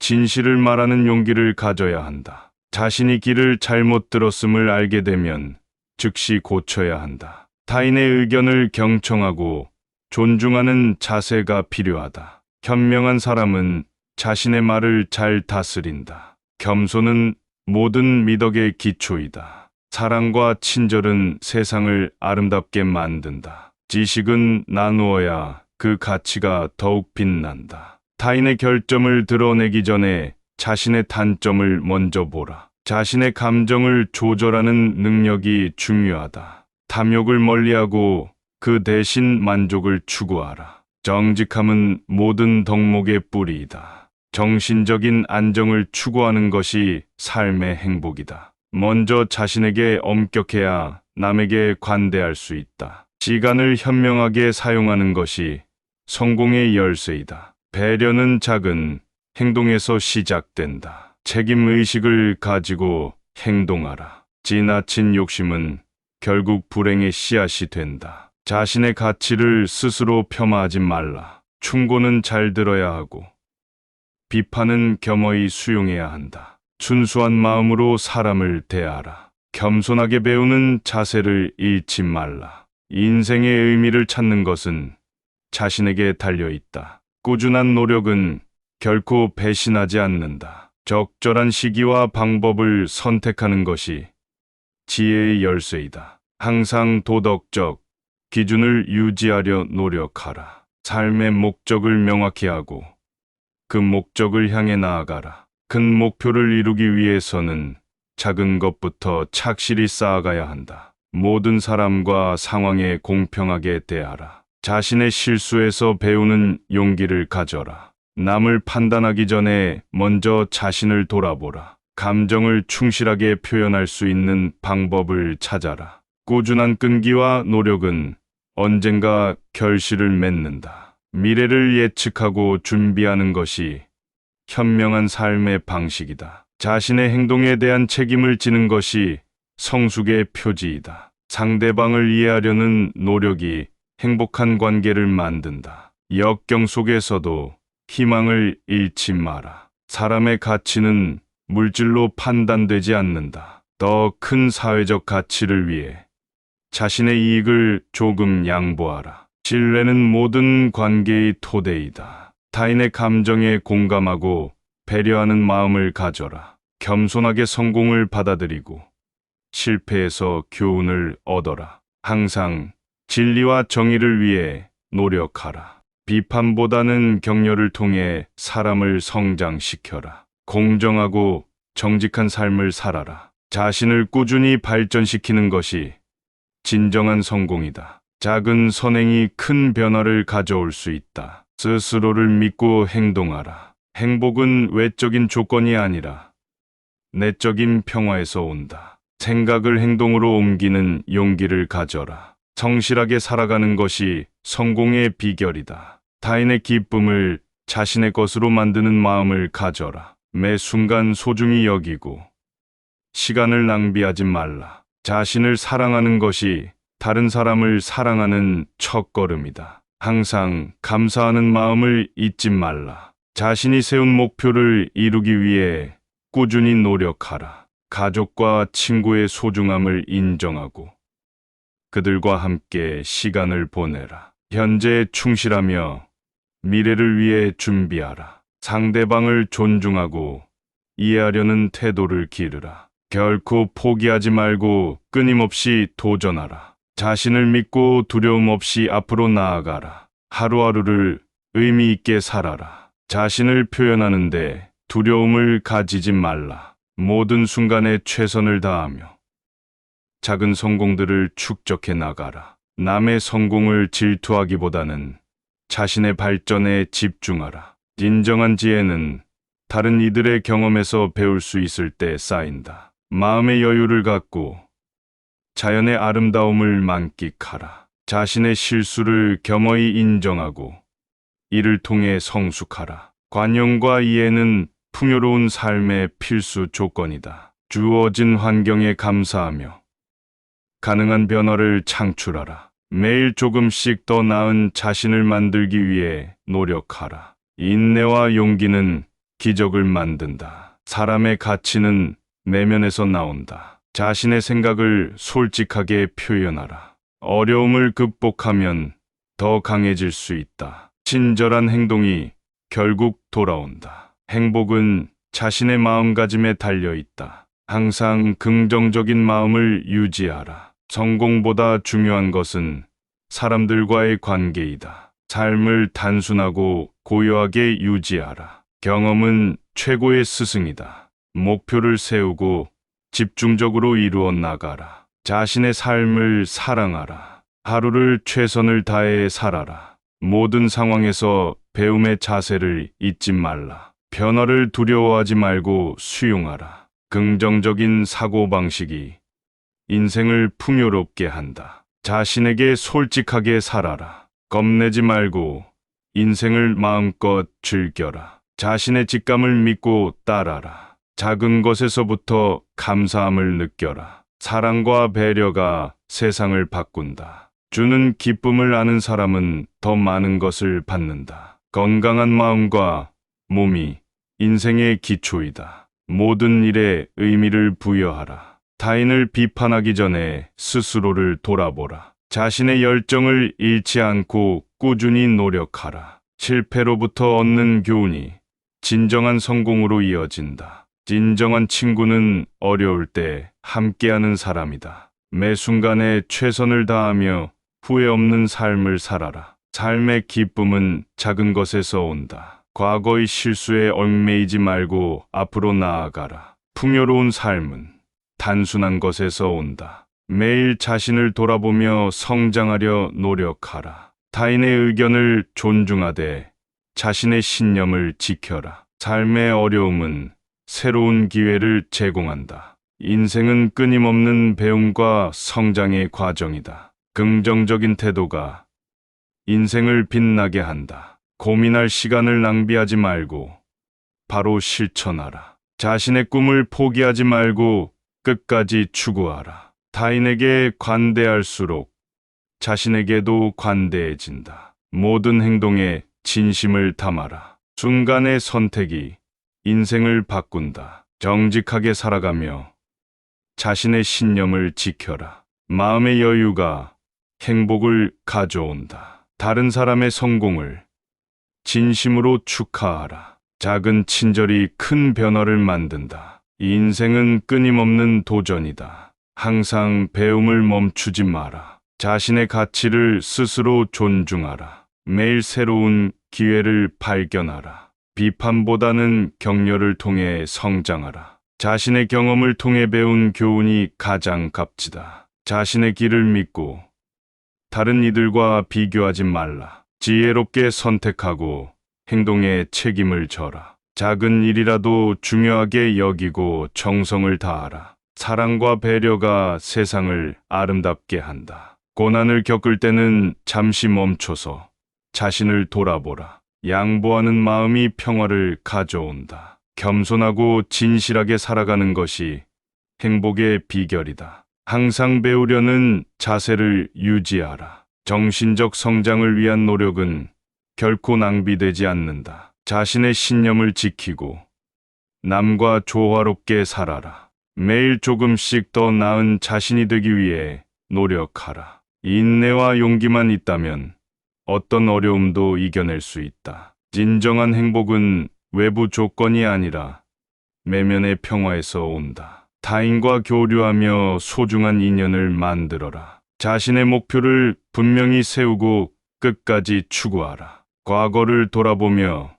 진실을 말하는 용기를 가져야 한다. 자신이 길을 잘못 들었음을 알게 되면 즉시 고쳐야 한다. 타인의 의견을 경청하고 존중하는 자세가 필요하다. 현명한 사람은 자신의 말을 잘 다스린다. 겸손은 모든 미덕의 기초이다. 사랑과 친절은 세상을 아름답게 만든다. 지식은 나누어야 그 가치가 더욱 빛난다. 타인의 결점을 드러내기 전에 자신의 단점을 먼저 보라. 자신의 감정을 조절하는 능력이 중요하다. 탐욕을 멀리하고 그 대신 만족을 추구하라. 정직함은 모든 덕목의 뿌리이다. 정신적인 안정을 추구하는 것이 삶의 행복이다. 먼저 자신에게 엄격해야 남에게 관대할 수 있다. 시간을 현명하게 사용하는 것이 성공의 열쇠이다. 배려는 작은 행동에서 시작된다. 책임의식을 가지고 행동하라. 지나친 욕심은 결국 불행의 씨앗이 된다. 자신의 가치를 스스로 폄하하지 말라. 충고는 잘 들어야 하고 비판은 겸허히 수용해야 한다. 순수한 마음으로 사람을 대하라. 겸손하게 배우는 자세를 잃지 말라. 인생의 의미를 찾는 것은 자신에게 달려 있다. 꾸준한 노력은 결코 배신하지 않는다. 적절한 시기와 방법을 선택하는 것이 지혜의 열쇠이다. 항상 도덕적 기준을 유지하려 노력하라. 삶의 목적을 명확히 하고 그 목적을 향해 나아가라. 큰 목표를 이루기 위해서는 작은 것부터 착실히 쌓아가야 한다. 모든 사람과 상황에 공평하게 대하라. 자신의 실수에서 배우는 용기를 가져라. 남을 판단하기 전에 먼저 자신을 돌아보라. 감정을 충실하게 표현할 수 있는 방법을 찾아라. 꾸준한 끈기와 노력은 언젠가 결실을 맺는다. 미래를 예측하고 준비하는 것이 현명한 삶의 방식이다. 자신의 행동에 대한 책임을 지는 것이 성숙의 표지이다. 상대방을 이해하려는 노력이 행복한 관계를 만든다. 역경 속에서도 희망을 잃지 마라. 사람의 가치는 물질로 판단되지 않는다. 더 큰 사회적 가치를 위해 자신의 이익을 조금 양보하라. 신뢰는 모든 관계의 토대이다. 타인의 감정에 공감하고 배려하는 마음을 가져라. 겸손하게 성공을 받아들이고 실패에서 교훈을 얻어라. 항상 진리와 정의를 위해 노력하라. 비판보다는 격려를 통해 사람을 성장시켜라. 공정하고 정직한 삶을 살아라. 자신을 꾸준히 발전시키는 것이 진정한 성공이다. 작은 선행이 큰 변화를 가져올 수 있다. 스스로를 믿고 행동하라. 행복은 외적인 조건이 아니라 내적인 평화에서 온다. 생각을 행동으로 옮기는 용기를 가져라. 성실하게 살아가는 것이 성공의 비결이다. 타인의 기쁨을 자신의 것으로 만드는 마음을 가져라. 매 순간 소중히 여기고 시간을 낭비하지 말라. 자신을 사랑하는 것이 다른 사람을 사랑하는 첫걸음이다. 항상 감사하는 마음을 잊지 말라. 자신이 세운 목표를 이루기 위해 꾸준히 노력하라. 가족과 친구의 소중함을 인정하고 그들과 함께 시간을 보내라. 현재에 충실하며 미래를 위해 준비하라. 상대방을 존중하고 이해하려는 태도를 기르라. 결코 포기하지 말고 끊임없이 도전하라. 자신을 믿고 두려움 없이 앞으로 나아가라. 하루하루를 의미 있게 살아라. 자신을 표현하는데 두려움을 가지지 말라. 모든 순간에 최선을 다하며 작은 성공들을 축적해 나가라. 남의 성공을 질투하기보다는 자신의 발전에 집중하라. 진정한 지혜는 다른 이들의 경험에서 배울 수 있을 때 쌓인다. 마음의 여유를 갖고 자연의 아름다움을 만끽하라. 자신의 실수를 겸허히 인정하고 이를 통해 성숙하라. 관용과 이해는 풍요로운 삶의 필수 조건이다. 주어진 환경에 감사하며 가능한 변화를 창출하라. 매일 조금씩 더 나은 자신을 만들기 위해 노력하라. 인내와 용기는 기적을 만든다. 사람의 가치는 내면에서 나온다. 자신의 생각을 솔직하게 표현하라. 어려움을 극복하면 더 강해질 수 있다. 친절한 행동이 결국 돌아온다. 행복은 자신의 마음가짐에 달려 있다. 항상 긍정적인 마음을 유지하라. 성공보다 중요한 것은 사람들과의 관계이다. 삶을 단순하고 고요하게 유지하라. 경험은 최고의 스승이다. 목표를 세우고 집중적으로 이루어 나가라. 자신의 삶을 사랑하라. 하루를 최선을 다해 살아라. 모든 상황에서 배움의 자세를 잊지 말라. 변화를 두려워하지 말고 수용하라. 긍정적인 사고방식이 인생을 풍요롭게 한다. 자신에게 솔직하게 살아라. 겁내지 말고 인생을 마음껏 즐겨라. 자신의 직감을 믿고 따라라. 작은 것에서부터 감사함을 느껴라. 사랑과 배려가 세상을 바꾼다. 주는 기쁨을 아는 사람은 더 많은 것을 받는다. 건강한 마음과 몸이 인생의 기초이다. 모든 일에 의미를 부여하라. 타인을 비판하기 전에 스스로를 돌아보라. 자신의 열정을 잃지 않고 꾸준히 노력하라. 실패로부터 얻는 교훈이 진정한 성공으로 이어진다. 진정한 친구는 어려울 때 함께하는 사람이다. 매 순간에 최선을 다하며 후회 없는 삶을 살아라. 삶의 기쁨은 작은 것에서 온다. 과거의 실수에 얽매이지 말고 앞으로 나아가라. 풍요로운 삶은 단순한 것에서 온다. 매일 자신을 돌아보며 성장하려 노력하라. 타인의 의견을 존중하되 자신의 신념을 지켜라. 삶의 어려움은 새로운 기회를 제공한다. 인생은 끊임없는 배움과 성장의 과정이다. 긍정적인 태도가 인생을 빛나게 한다. 고민할 시간을 낭비하지 말고 바로 실천하라. 자신의 꿈을 포기하지 말고 끝까지 추구하라. 타인에게 관대할수록 자신에게도 관대해진다. 모든 행동에 진심을 담아라. 순간의 선택이 인생을 바꾼다. 정직하게 살아가며 자신의 신념을 지켜라. 마음의 여유가 행복을 가져온다. 다른 사람의 성공을 진심으로 축하하라. 작은 친절이 큰 변화를 만든다. 인생은 끊임없는 도전이다. 항상 배움을 멈추지 마라. 자신의 가치를 스스로 존중하라. 매일 새로운 기회를 발견하라. 비판보다는 격려를 통해 성장하라. 자신의 경험을 통해 배운 교훈이 가장 값지다. 자신의 길을 믿고 다른 이들과 비교하지 말라. 지혜롭게 선택하고 행동에 책임을 져라. 작은 일이라도 중요하게 여기고 정성을 다하라. 사랑과 배려가 세상을 아름답게 한다. 고난을 겪을 때는 잠시 멈춰서 자신을 돌아보라. 양보하는 마음이 평화를 가져온다. 겸손하고 진실하게 살아가는 것이 행복의 비결이다. 항상 배우려는 자세를 유지하라. 정신적 성장을 위한 노력은 결코 낭비되지 않는다. 자신의 신념을 지키고 남과 조화롭게 살아라. 매일 조금씩 더 나은 자신이 되기 위해 노력하라. 인내와 용기만 있다면 어떤 어려움도 이겨낼 수 있다. 진정한 행복은 외부 조건이 아니라 내면의 평화에서 온다. 타인과 교류하며 소중한 인연을 만들어라. 자신의 목표를 분명히 세우고 끝까지 추구하라. 과거를 돌아보며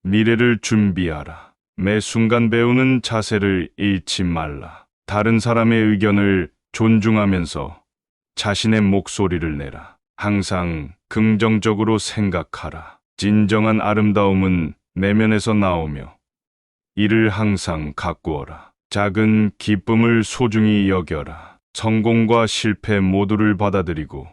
미래를 준비하라. 매 순간 배우는 자세를 잃지 말라. 다른 사람의 의견을 존중하면서 자신의 목소리를 내라. 항상 긍정적으로 생각하라. 진정한 아름다움은 내면에서 나오며 이를 항상 가꾸어라. 작은 기쁨을 소중히 여겨라. 성공과 실패 모두를 받아들이고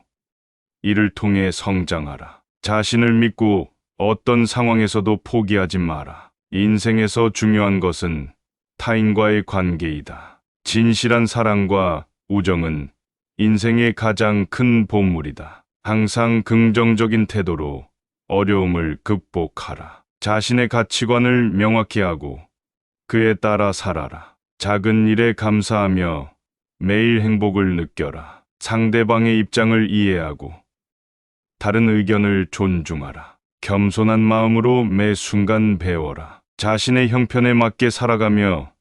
이를 통해 성장하라. 자신을 믿고 어떤 상황에서도 포기하지 마라. 인생에서 중요한 것은 타인과의 관계이다. 진실한 사랑과 우정은 인생의 가장 큰 보물이다. 항상 긍정적인 태도로 어려움을 극복하라. 자신의 가치관을 명확히 하고 그에 따라 살아라. 작은 일에 감사하며 매일 행복을 느껴라. 상대방의 입장을 이해하고 다른 의견을 존중하라. 겸손한 마음으로 매 순간 배워라. 자신의 형편에 맞게 살아가며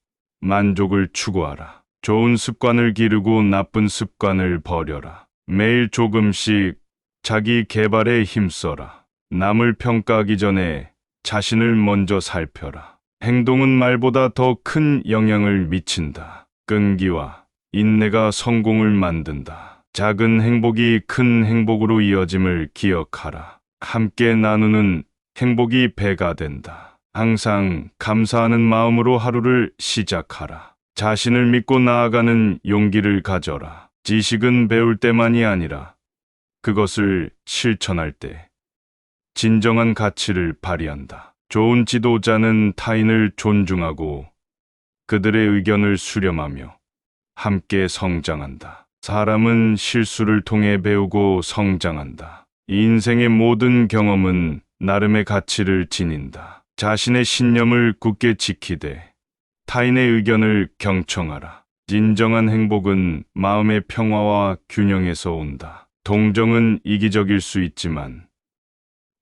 만족을 추구하라. 좋은 습관을 기르고 나쁜 습관을 버려라. 매일 조금씩 자기 개발에 힘써라. 남을 평가하기 전에 자신을 먼저 살펴라. 행동은 말보다 더 큰 영향을 미친다. 끈기와 인내가 성공을 만든다. 작은 행복이 큰 행복으로 이어짐을 기억하라. 함께 나누는 행복이 배가 된다. 항상 감사하는 마음으로 하루를 시작하라. 자신을 믿고 나아가는 용기를 가져라. 지식은 배울 때만이 아니라 그것을 실천할 때 진정한 가치를 발휘한다. 좋은 지도자는 타인을 존중하고 그들의 의견을 수렴하며 함께 성장한다. 사람은 실수를 통해 배우고 성장한다. 인생의 모든 경험은 나름의 가치를 지닌다. 자신의 신념을 굳게 지키되 타인의 의견을 경청하라. 진정한 행복은 마음의 평화와 균형에서 온다. 동정은 이기적일 수 있지만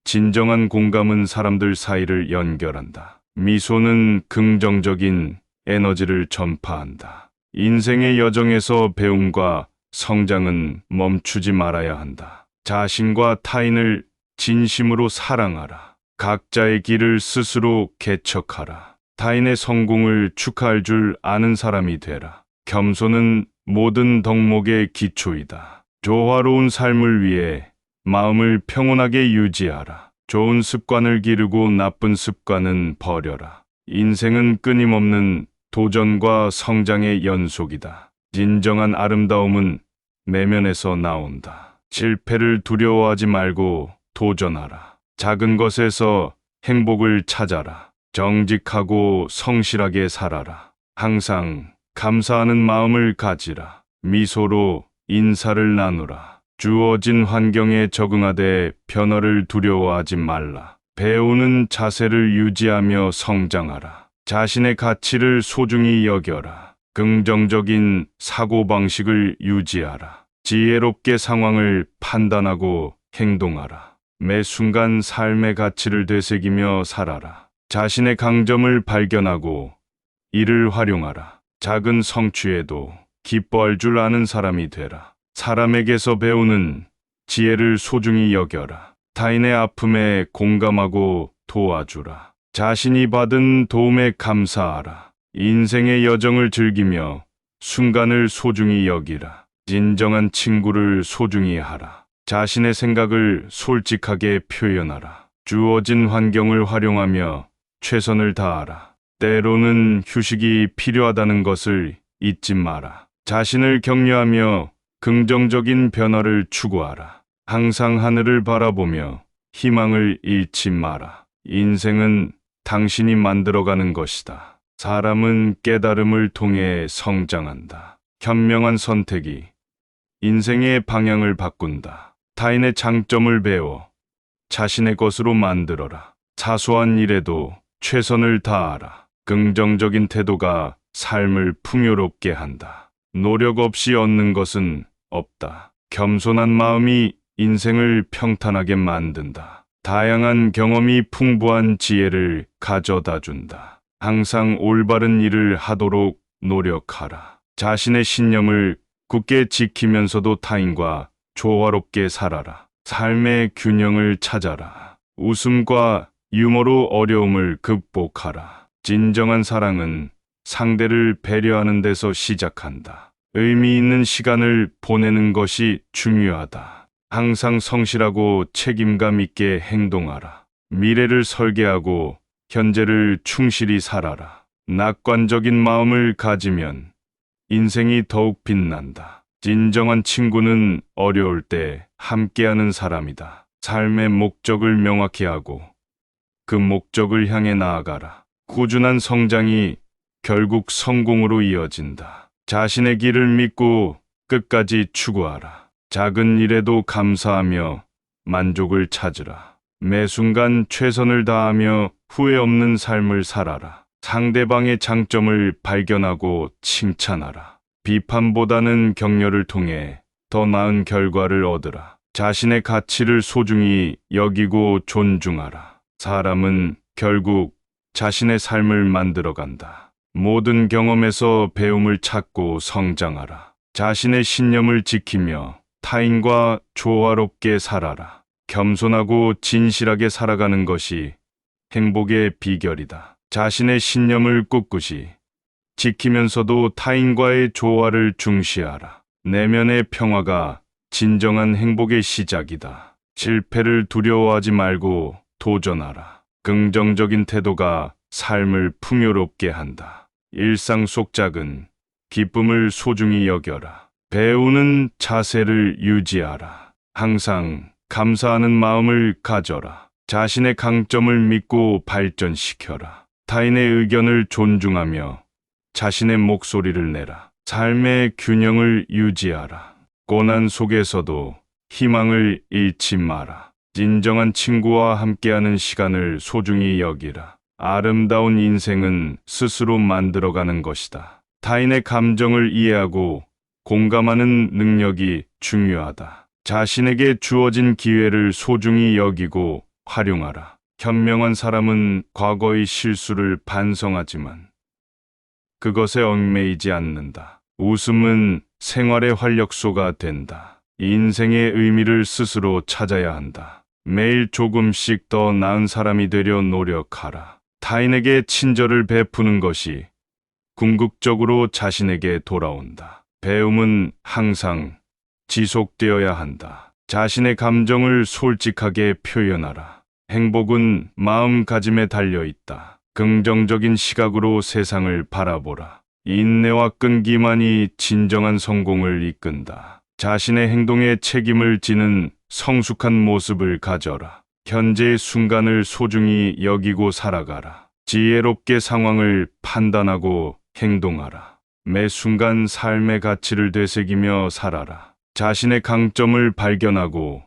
진정한 공감은 사람들 사이를 연결한다. 미소는 긍정적인 에너지를 전파한다. 인생의 여정에서 배움과 성장은 멈추지 말아야 한다. 자신과 타인을 진심으로 사랑하라. 각자의 길을 스스로 개척하라. 타인의 성공을 축하할 줄 아는 사람이 되라. 겸손은 모든 덕목의 기초이다. 조화로운 삶을 위해 마음을 평온하게 유지하라. 좋은 습관을 기르고 나쁜 습관은 버려라. 인생은 끊임없는 도전과 성장의 연속이다. 진정한 아름다움은 내면에서 나온다. 실패를 두려워하지 말고 도전하라. 작은 것에서 행복을 찾아라. 정직하고 성실하게 살아라. 항상 감사하는 마음을 가지라. 미소로 인사를 나누라. 주어진 환경에 적응하되 변화를 두려워하지 말라. 배우는 자세를 유지하며 성장하라. 자신의 가치를 소중히 여겨라. 긍정적인 사고방식을 유지하라. 지혜롭게 상황을 판단하고 행동하라. 매 순간 삶의 가치를 되새기며 살아라. 자신의 강점을 발견하고 이를 활용하라. 작은 성취에도 기뻐할 줄 아는 사람이 되라. 사람에게서 배우는 지혜를 소중히 여겨라. 타인의 아픔에 공감하고 도와주라. 자신이 받은 도움에 감사하라. 인생의 여정을 즐기며 순간을 소중히 여기라. 진정한 친구를 소중히 하라. 자신의 생각을 솔직하게 표현하라. 주어진 환경을 활용하며 최선을 다하라. 때로는 휴식이 필요하다는 것을 잊지 마라. 자신을 격려하며 긍정적인 변화를 추구하라. 항상 하늘을 바라보며 희망을 잃지 마라. 인생은 당신이 만들어가는 것이다. 사람은 깨달음을 통해 성장한다. 현명한 선택이 인생의 방향을 바꾼다. 타인의 장점을 배워 자신의 것으로 만들어라. 사소한 일에도 최선을 다하라. 긍정적인 태도가 삶을 풍요롭게 한다. 노력 없이 얻는 것은 없다. 겸손한 마음이 인생을 평탄하게 만든다. 다양한 경험이 풍부한 지혜를 가져다 준다. 항상 올바른 일을 하도록 노력하라. 자신의 신념을 굳게 지키면서도 타인과 조화롭게 살아라. 삶의 균형을 찾아라. 웃음과 유머로 어려움을 극복하라. 진정한 사랑은 상대를 배려하는 데서 시작한다. 의미 있는 시간을 보내는 것이 중요하다. 항상 성실하고 책임감 있게 행동하라. 미래를 설계하고 현재를 충실히 살아라. 낙관적인 마음을 가지면 인생이 더욱 빛난다. 진정한 친구는 어려울 때 함께하는 사람이다. 삶의 목적을 명확히 하고 그 목적을 향해 나아가라. 꾸준한 성장이 결국 성공으로 이어진다. 자신의 길을 믿고 끝까지 추구하라. 작은 일에도 감사하며 만족을 찾으라. 매 순간 최선을 다하며 후회 없는 삶을 살아라. 상대방의 장점을 발견하고 칭찬하라. 비판보다는 격려를 통해 더 나은 결과를 얻으라. 자신의 가치를 소중히 여기고 존중하라. 사람은 결국 자신의 삶을 만들어간다. 모든 경험에서 배움을 찾고 성장하라. 자신의 신념을 지키며 타인과 조화롭게 살아라. 겸손하고 진실하게 살아가는 것이 행복의 비결이다. 자신의 신념을 꿋꿋이 지키면서도 타인과의 조화를 중시하라. 내면의 평화가 진정한 행복의 시작이다. 실패를 두려워하지 말고 도전하라. 긍정적인 태도가 삶을 풍요롭게 한다. 일상 속 작은 기쁨을 소중히 여겨라. 배우는 자세를 유지하라. 항상 감사하는 마음을 가져라. 자신의 강점을 믿고 발전시켜라. 타인의 의견을 존중하며 자신의 목소리를 내라. 삶의 균형을 유지하라. 고난 속에서도 희망을 잃지 마라. 진정한 친구와 함께하는 시간을 소중히 여기라. 아름다운 인생은 스스로 만들어가는 것이다. 타인의 감정을 이해하고 공감하는 능력이 중요하다. 자신에게 주어진 기회를 소중히 여기고 활용하라. 현명한 사람은 과거의 실수를 반성하지만 그것에 얽매이지 않는다. 웃음은 생활의 활력소가 된다. 인생의 의미를 스스로 찾아야 한다. 매일 조금씩 더 나은 사람이 되려 노력하라. 타인에게 친절을 베푸는 것이 궁극적으로 자신에게 돌아온다. 배움은 항상 지속되어야 한다. 자신의 감정을 솔직하게 표현하라. 행복은 마음가짐에 달려 있다. 긍정적인 시각으로 세상을 바라보라. 인내와 끈기만이 진정한 성공을 이끈다. 자신의 행동에 책임을 지는 성숙한 모습을 가져라. 현재의 순간을 소중히 여기고 살아가라. 지혜롭게 상황을 판단하고 행동하라. 매 순간 삶의 가치를 되새기며 살아라. 자신의 강점을 발견하고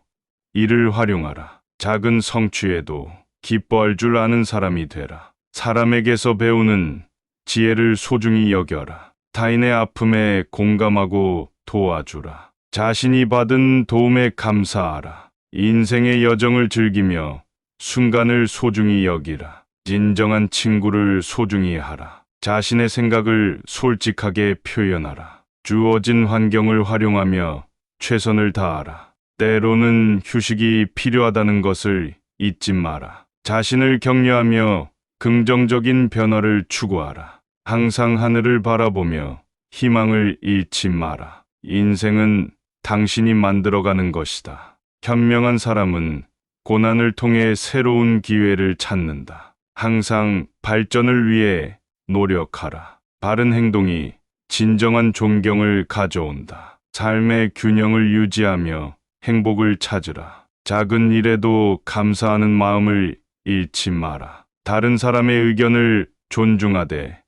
이를 활용하라. 작은 성취에도 기뻐할 줄 아는 사람이 되라. 사람에게서 배우는 지혜를 소중히 여겨라. 타인의 아픔에 공감하고 도와주라. 자신이 받은 도움에 감사하라. 인생의 여정을 즐기며 순간을 소중히 여기라. 진정한 친구를 소중히 하라. 자신의 생각을 솔직하게 표현하라. 주어진 환경을 활용하며 최선을 다하라. 때로는 휴식이 필요하다는 것을 잊지 마라. 자신을 격려하며 긍정적인 변화를 추구하라. 항상 하늘을 바라보며 희망을 잃지 마라. 인생은 당신이 만들어가는 것이다. 현명한 사람은 고난을 통해 새로운 기회를 찾는다. 항상 발전을 위해 노력하라. 바른 행동이 진정한 존경을 가져온다. 삶의 균형을 유지하며 행복을 찾으라. 작은 일에도 감사하는 마음을 잃지 마라. 다른 사람의 의견을 존중하되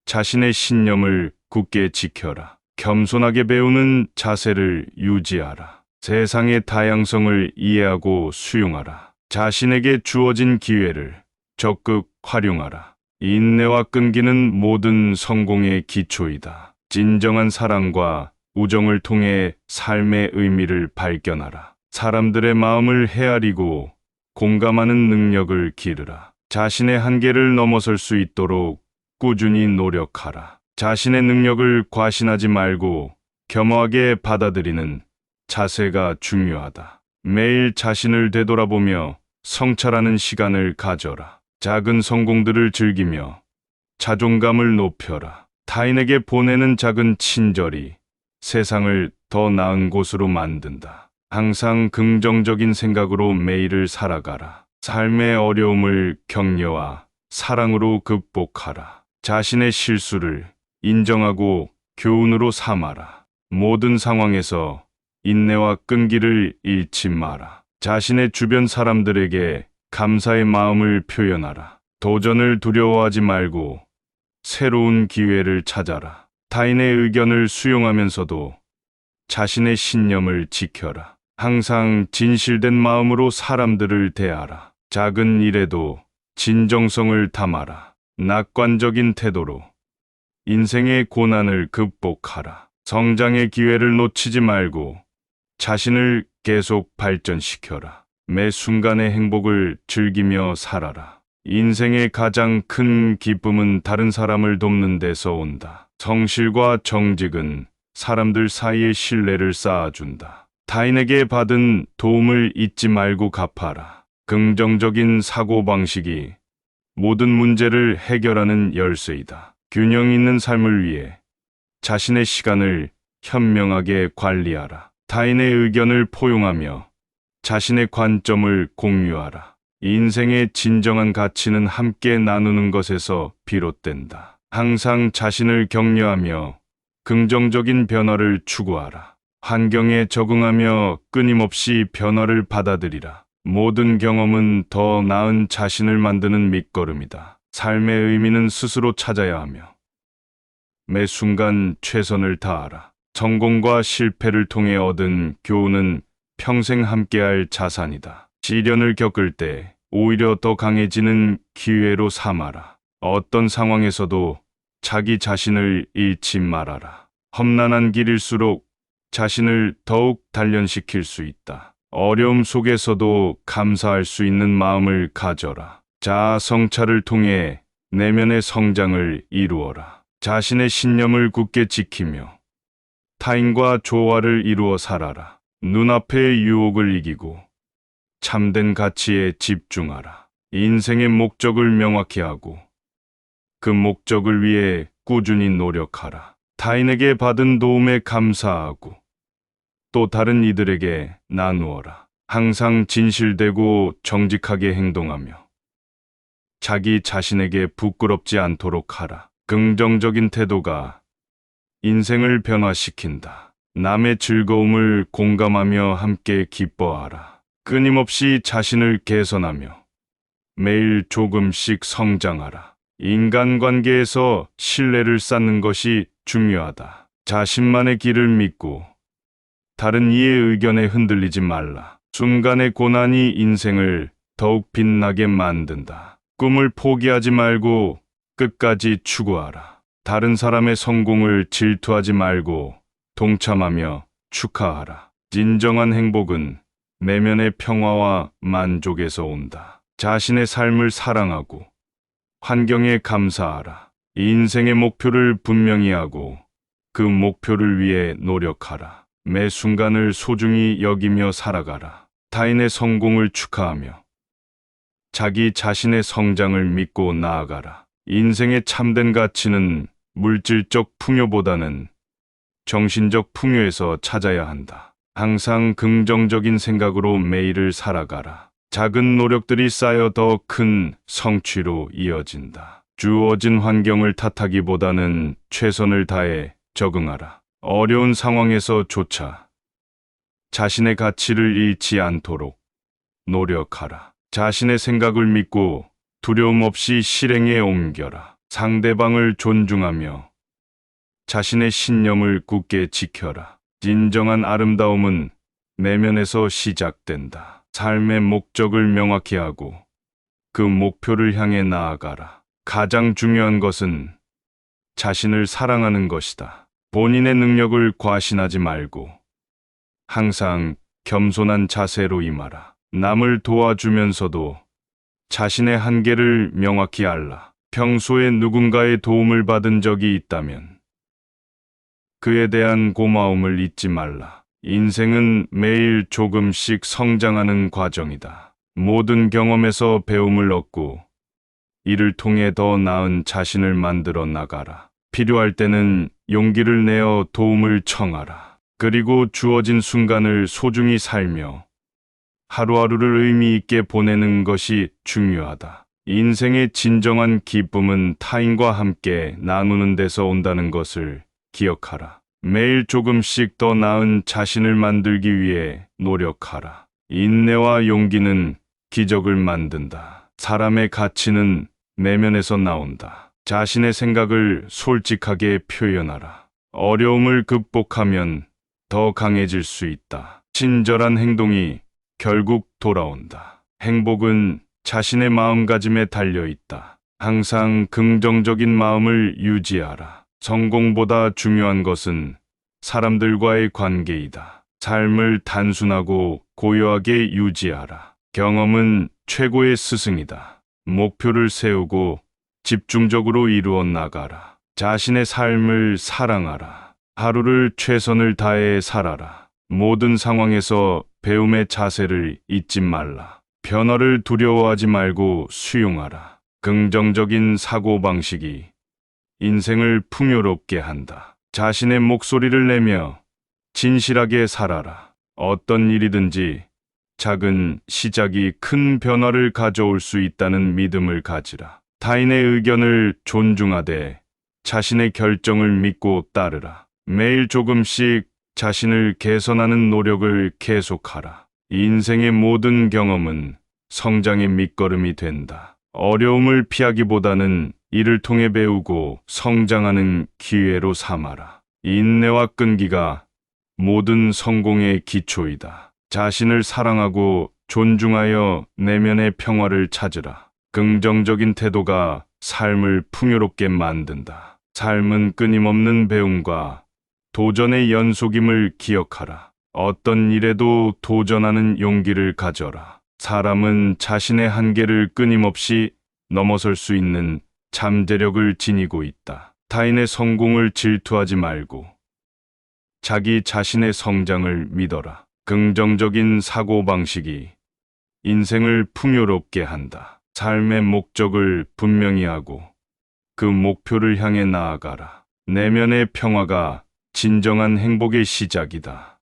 자신의 신념을 굳게 지켜라. 겸손하게 배우는 자세를 유지하라. 세상의 다양성을 이해하고 수용하라. 자신에게 주어진 기회를 적극 활용하라. 인내와 끈기는 모든 성공의 기초이다. 진정한 사랑과 우정을 통해 삶의 의미를 발견하라. 사람들의 마음을 헤아리고 공감하는 능력을 기르라. 자신의 한계를 넘어설 수 있도록 꾸준히 노력하라. 자신의 능력을 과신하지 말고 겸허하게 받아들이는 자세가 중요하다. 매일 자신을 되돌아보며 성찰하는 시간을 가져라. 작은 성공들을 즐기며 자존감을 높여라. 타인에게 보내는 작은 친절이 세상을 더 나은 곳으로 만든다. 항상 긍정적인 생각으로 매일을 살아가라. 삶의 어려움을 격려와 사랑으로 극복하라. 자신의 실수를 인정하고 교훈으로 삼아라. 모든 상황에서 인내와 끈기를 잃지 마라. 자신의 주변 사람들에게 감사의 마음을 표현하라. 도전을 두려워하지 말고 새로운 기회를 찾아라. 타인의 의견을 수용하면서도 자신의 신념을 지켜라. 항상 진실된 마음으로 사람들을 대하라. 작은 일에도 진정성을 담아라. 낙관적인 태도로 인생의 고난을 극복하라. 성장의 기회를 놓치지 말고 자신을 계속 발전시켜라. 매 순간의 행복을 즐기며 살아라. 인생의 가장 큰 기쁨은 다른 사람을 돕는 데서 온다. 성실과 정직은 사람들 사이에 신뢰를 쌓아준다. 타인에게 받은 도움을 잊지 말고 갚아라. 긍정적인 사고방식이 모든 문제를 해결하는 열쇠이다. 균형 있는 삶을 위해 자신의 시간을 현명하게 관리하라. 타인의 의견을 포용하며 자신의 관점을 공유하라. 인생의 진정한 가치는 함께 나누는 것에서 비롯된다. 항상 자신을 격려하며 긍정적인 변화를 추구하라. 환경에 적응하며 끊임없이 변화를 받아들이라. 모든 경험은 더 나은 자신을 만드는 밑거름이다. 삶의 의미는 스스로 찾아야 하며 매 순간 최선을 다하라. 성공과 실패를 통해 얻은 교훈은 평생 함께할 자산이다. 시련을 겪을 때 오히려 더 강해지는 기회로 삼아라. 어떤 상황에서도 자기 자신을 잃지 말아라. 험난한 길일수록 자신을 더욱 단련시킬 수 있다. 어려움 속에서도 감사할 수 있는 마음을 가져라. 자아 성찰을 통해 내면의 성장을 이루어라. 자신의 신념을 굳게 지키며 타인과 조화를 이루어 살아라. 눈앞의 유혹을 이기고 참된 가치에 집중하라. 인생의 목적을 명확히 하고 그 목적을 위해 꾸준히 노력하라. 타인에게 받은 도움에 감사하고 또 다른 이들에게 나누어라. 항상 진실되고 정직하게 행동하며 자기 자신에게 부끄럽지 않도록 하라. 긍정적인 태도가 인생을 변화시킨다. 남의 즐거움을 공감하며 함께 기뻐하라. 끊임없이 자신을 개선하며 매일 조금씩 성장하라. 인간관계에서 신뢰를 쌓는 것이 중요하다. 자신만의 길을 믿고 다른 이의 의견에 흔들리지 말라. 순간의 고난이 인생을 더욱 빛나게 만든다. 꿈을 포기하지 말고 끝까지 추구하라. 다른 사람의 성공을 질투하지 말고 동참하며 축하하라. 진정한 행복은 내면의 평화와 만족에서 온다. 자신의 삶을 사랑하고 환경에 감사하라. 인생의 목표를 분명히 하고 그 목표를 위해 노력하라. 매 순간을 소중히 여기며 살아가라. 타인의 성공을 축하하며 자기 자신의 성장을 믿고 나아가라. 인생의 참된 가치는 물질적 풍요보다는 정신적 풍요에서 찾아야 한다. 항상 긍정적인 생각으로 매일을 살아가라. 작은 노력들이 쌓여 더 큰 성취로 이어진다. 주어진 환경을 탓하기보다는 최선을 다해 적응하라. 어려운 상황에서조차 자신의 가치를 잃지 않도록 노력하라. 자신의 생각을 믿고 두려움 없이 실행에 옮겨라. 상대방을 존중하며 자신의 신념을 굳게 지켜라. 진정한 아름다움은 내면에서 시작된다. 삶의 목적을 명확히 하고 그 목표를 향해 나아가라. 가장 중요한 것은 자신을 사랑하는 것이다. 본인의 능력을 과신하지 말고 항상 겸손한 자세로 임하라. 남을 도와주면서도 자신의 한계를 명확히 알라. 평소에 누군가의 도움을 받은 적이 있다면 그에 대한 고마움을 잊지 말라. 인생은 매일 조금씩 성장하는 과정이다. 모든 경험에서 배움을 얻고 이를 통해 더 나은 자신을 만들어 나가라. 필요할 때는 용기를 내어 도움을 청하라. 그리고 주어진 순간을 소중히 살며 하루하루를 의미 있게 보내는 것이 중요하다. 인생의 진정한 기쁨은 타인과 함께 나누는 데서 온다는 것을 기억하라. 매일 조금씩 더 나은 자신을 만들기 위해 노력하라. 인내와 용기는 기적을 만든다. 사람의 가치는 내면에서 나온다. 자신의 생각을 솔직하게 표현하라. 어려움을 극복하면 더 강해질 수 있다. 친절한 행동이 결국 돌아온다. 행복은 자신의 마음가짐에 달려 있다. 항상 긍정적인 마음을 유지하라. 성공보다 중요한 것은 사람들과의 관계이다. 삶을 단순하고 고요하게 유지하라. 경험은 최고의 스승이다. 목표를 세우고 집중적으로 이루어 나가라. 자신의 삶을 사랑하라. 하루를 최선을 다해 살아라. 모든 상황에서 배움의 자세를 잊지 말라. 변화를 두려워하지 말고 수용하라. 긍정적인 사고방식이 인생을 풍요롭게 한다. 자신의 목소리를 내며 진실하게 살아라. 어떤 일이든지 작은 시작이 큰 변화를 가져올 수 있다는 믿음을 가지라. 타인의 의견을 존중하되 자신의 결정을 믿고 따르라. 매일 조금씩 자신을 개선하는 노력을 계속하라. 인생의 모든 경험은 성장의 밑거름이 된다. 어려움을 피하기보다는 이를 통해 배우고 성장하는 기회로 삼아라. 인내와 끈기가 모든 성공의 기초이다. 자신을 사랑하고 존중하여 내면의 평화를 찾으라. 긍정적인 태도가 삶을 풍요롭게 만든다. 삶은 끊임없는 배움과 도전의 연속임을 기억하라. 어떤 일에도 도전하는 용기를 가져라. 사람은 자신의 한계를 끊임없이 넘어설 수 있는 잠재력을 지니고 있다. 타인의 성공을 질투하지 말고 자기 자신의 성장을 믿어라. 긍정적인 사고방식이 인생을 풍요롭게 한다. 삶의 목적을 분명히 하고 그 목표를 향해 나아가라. 내면의 평화가 진정한 행복의 시작이다.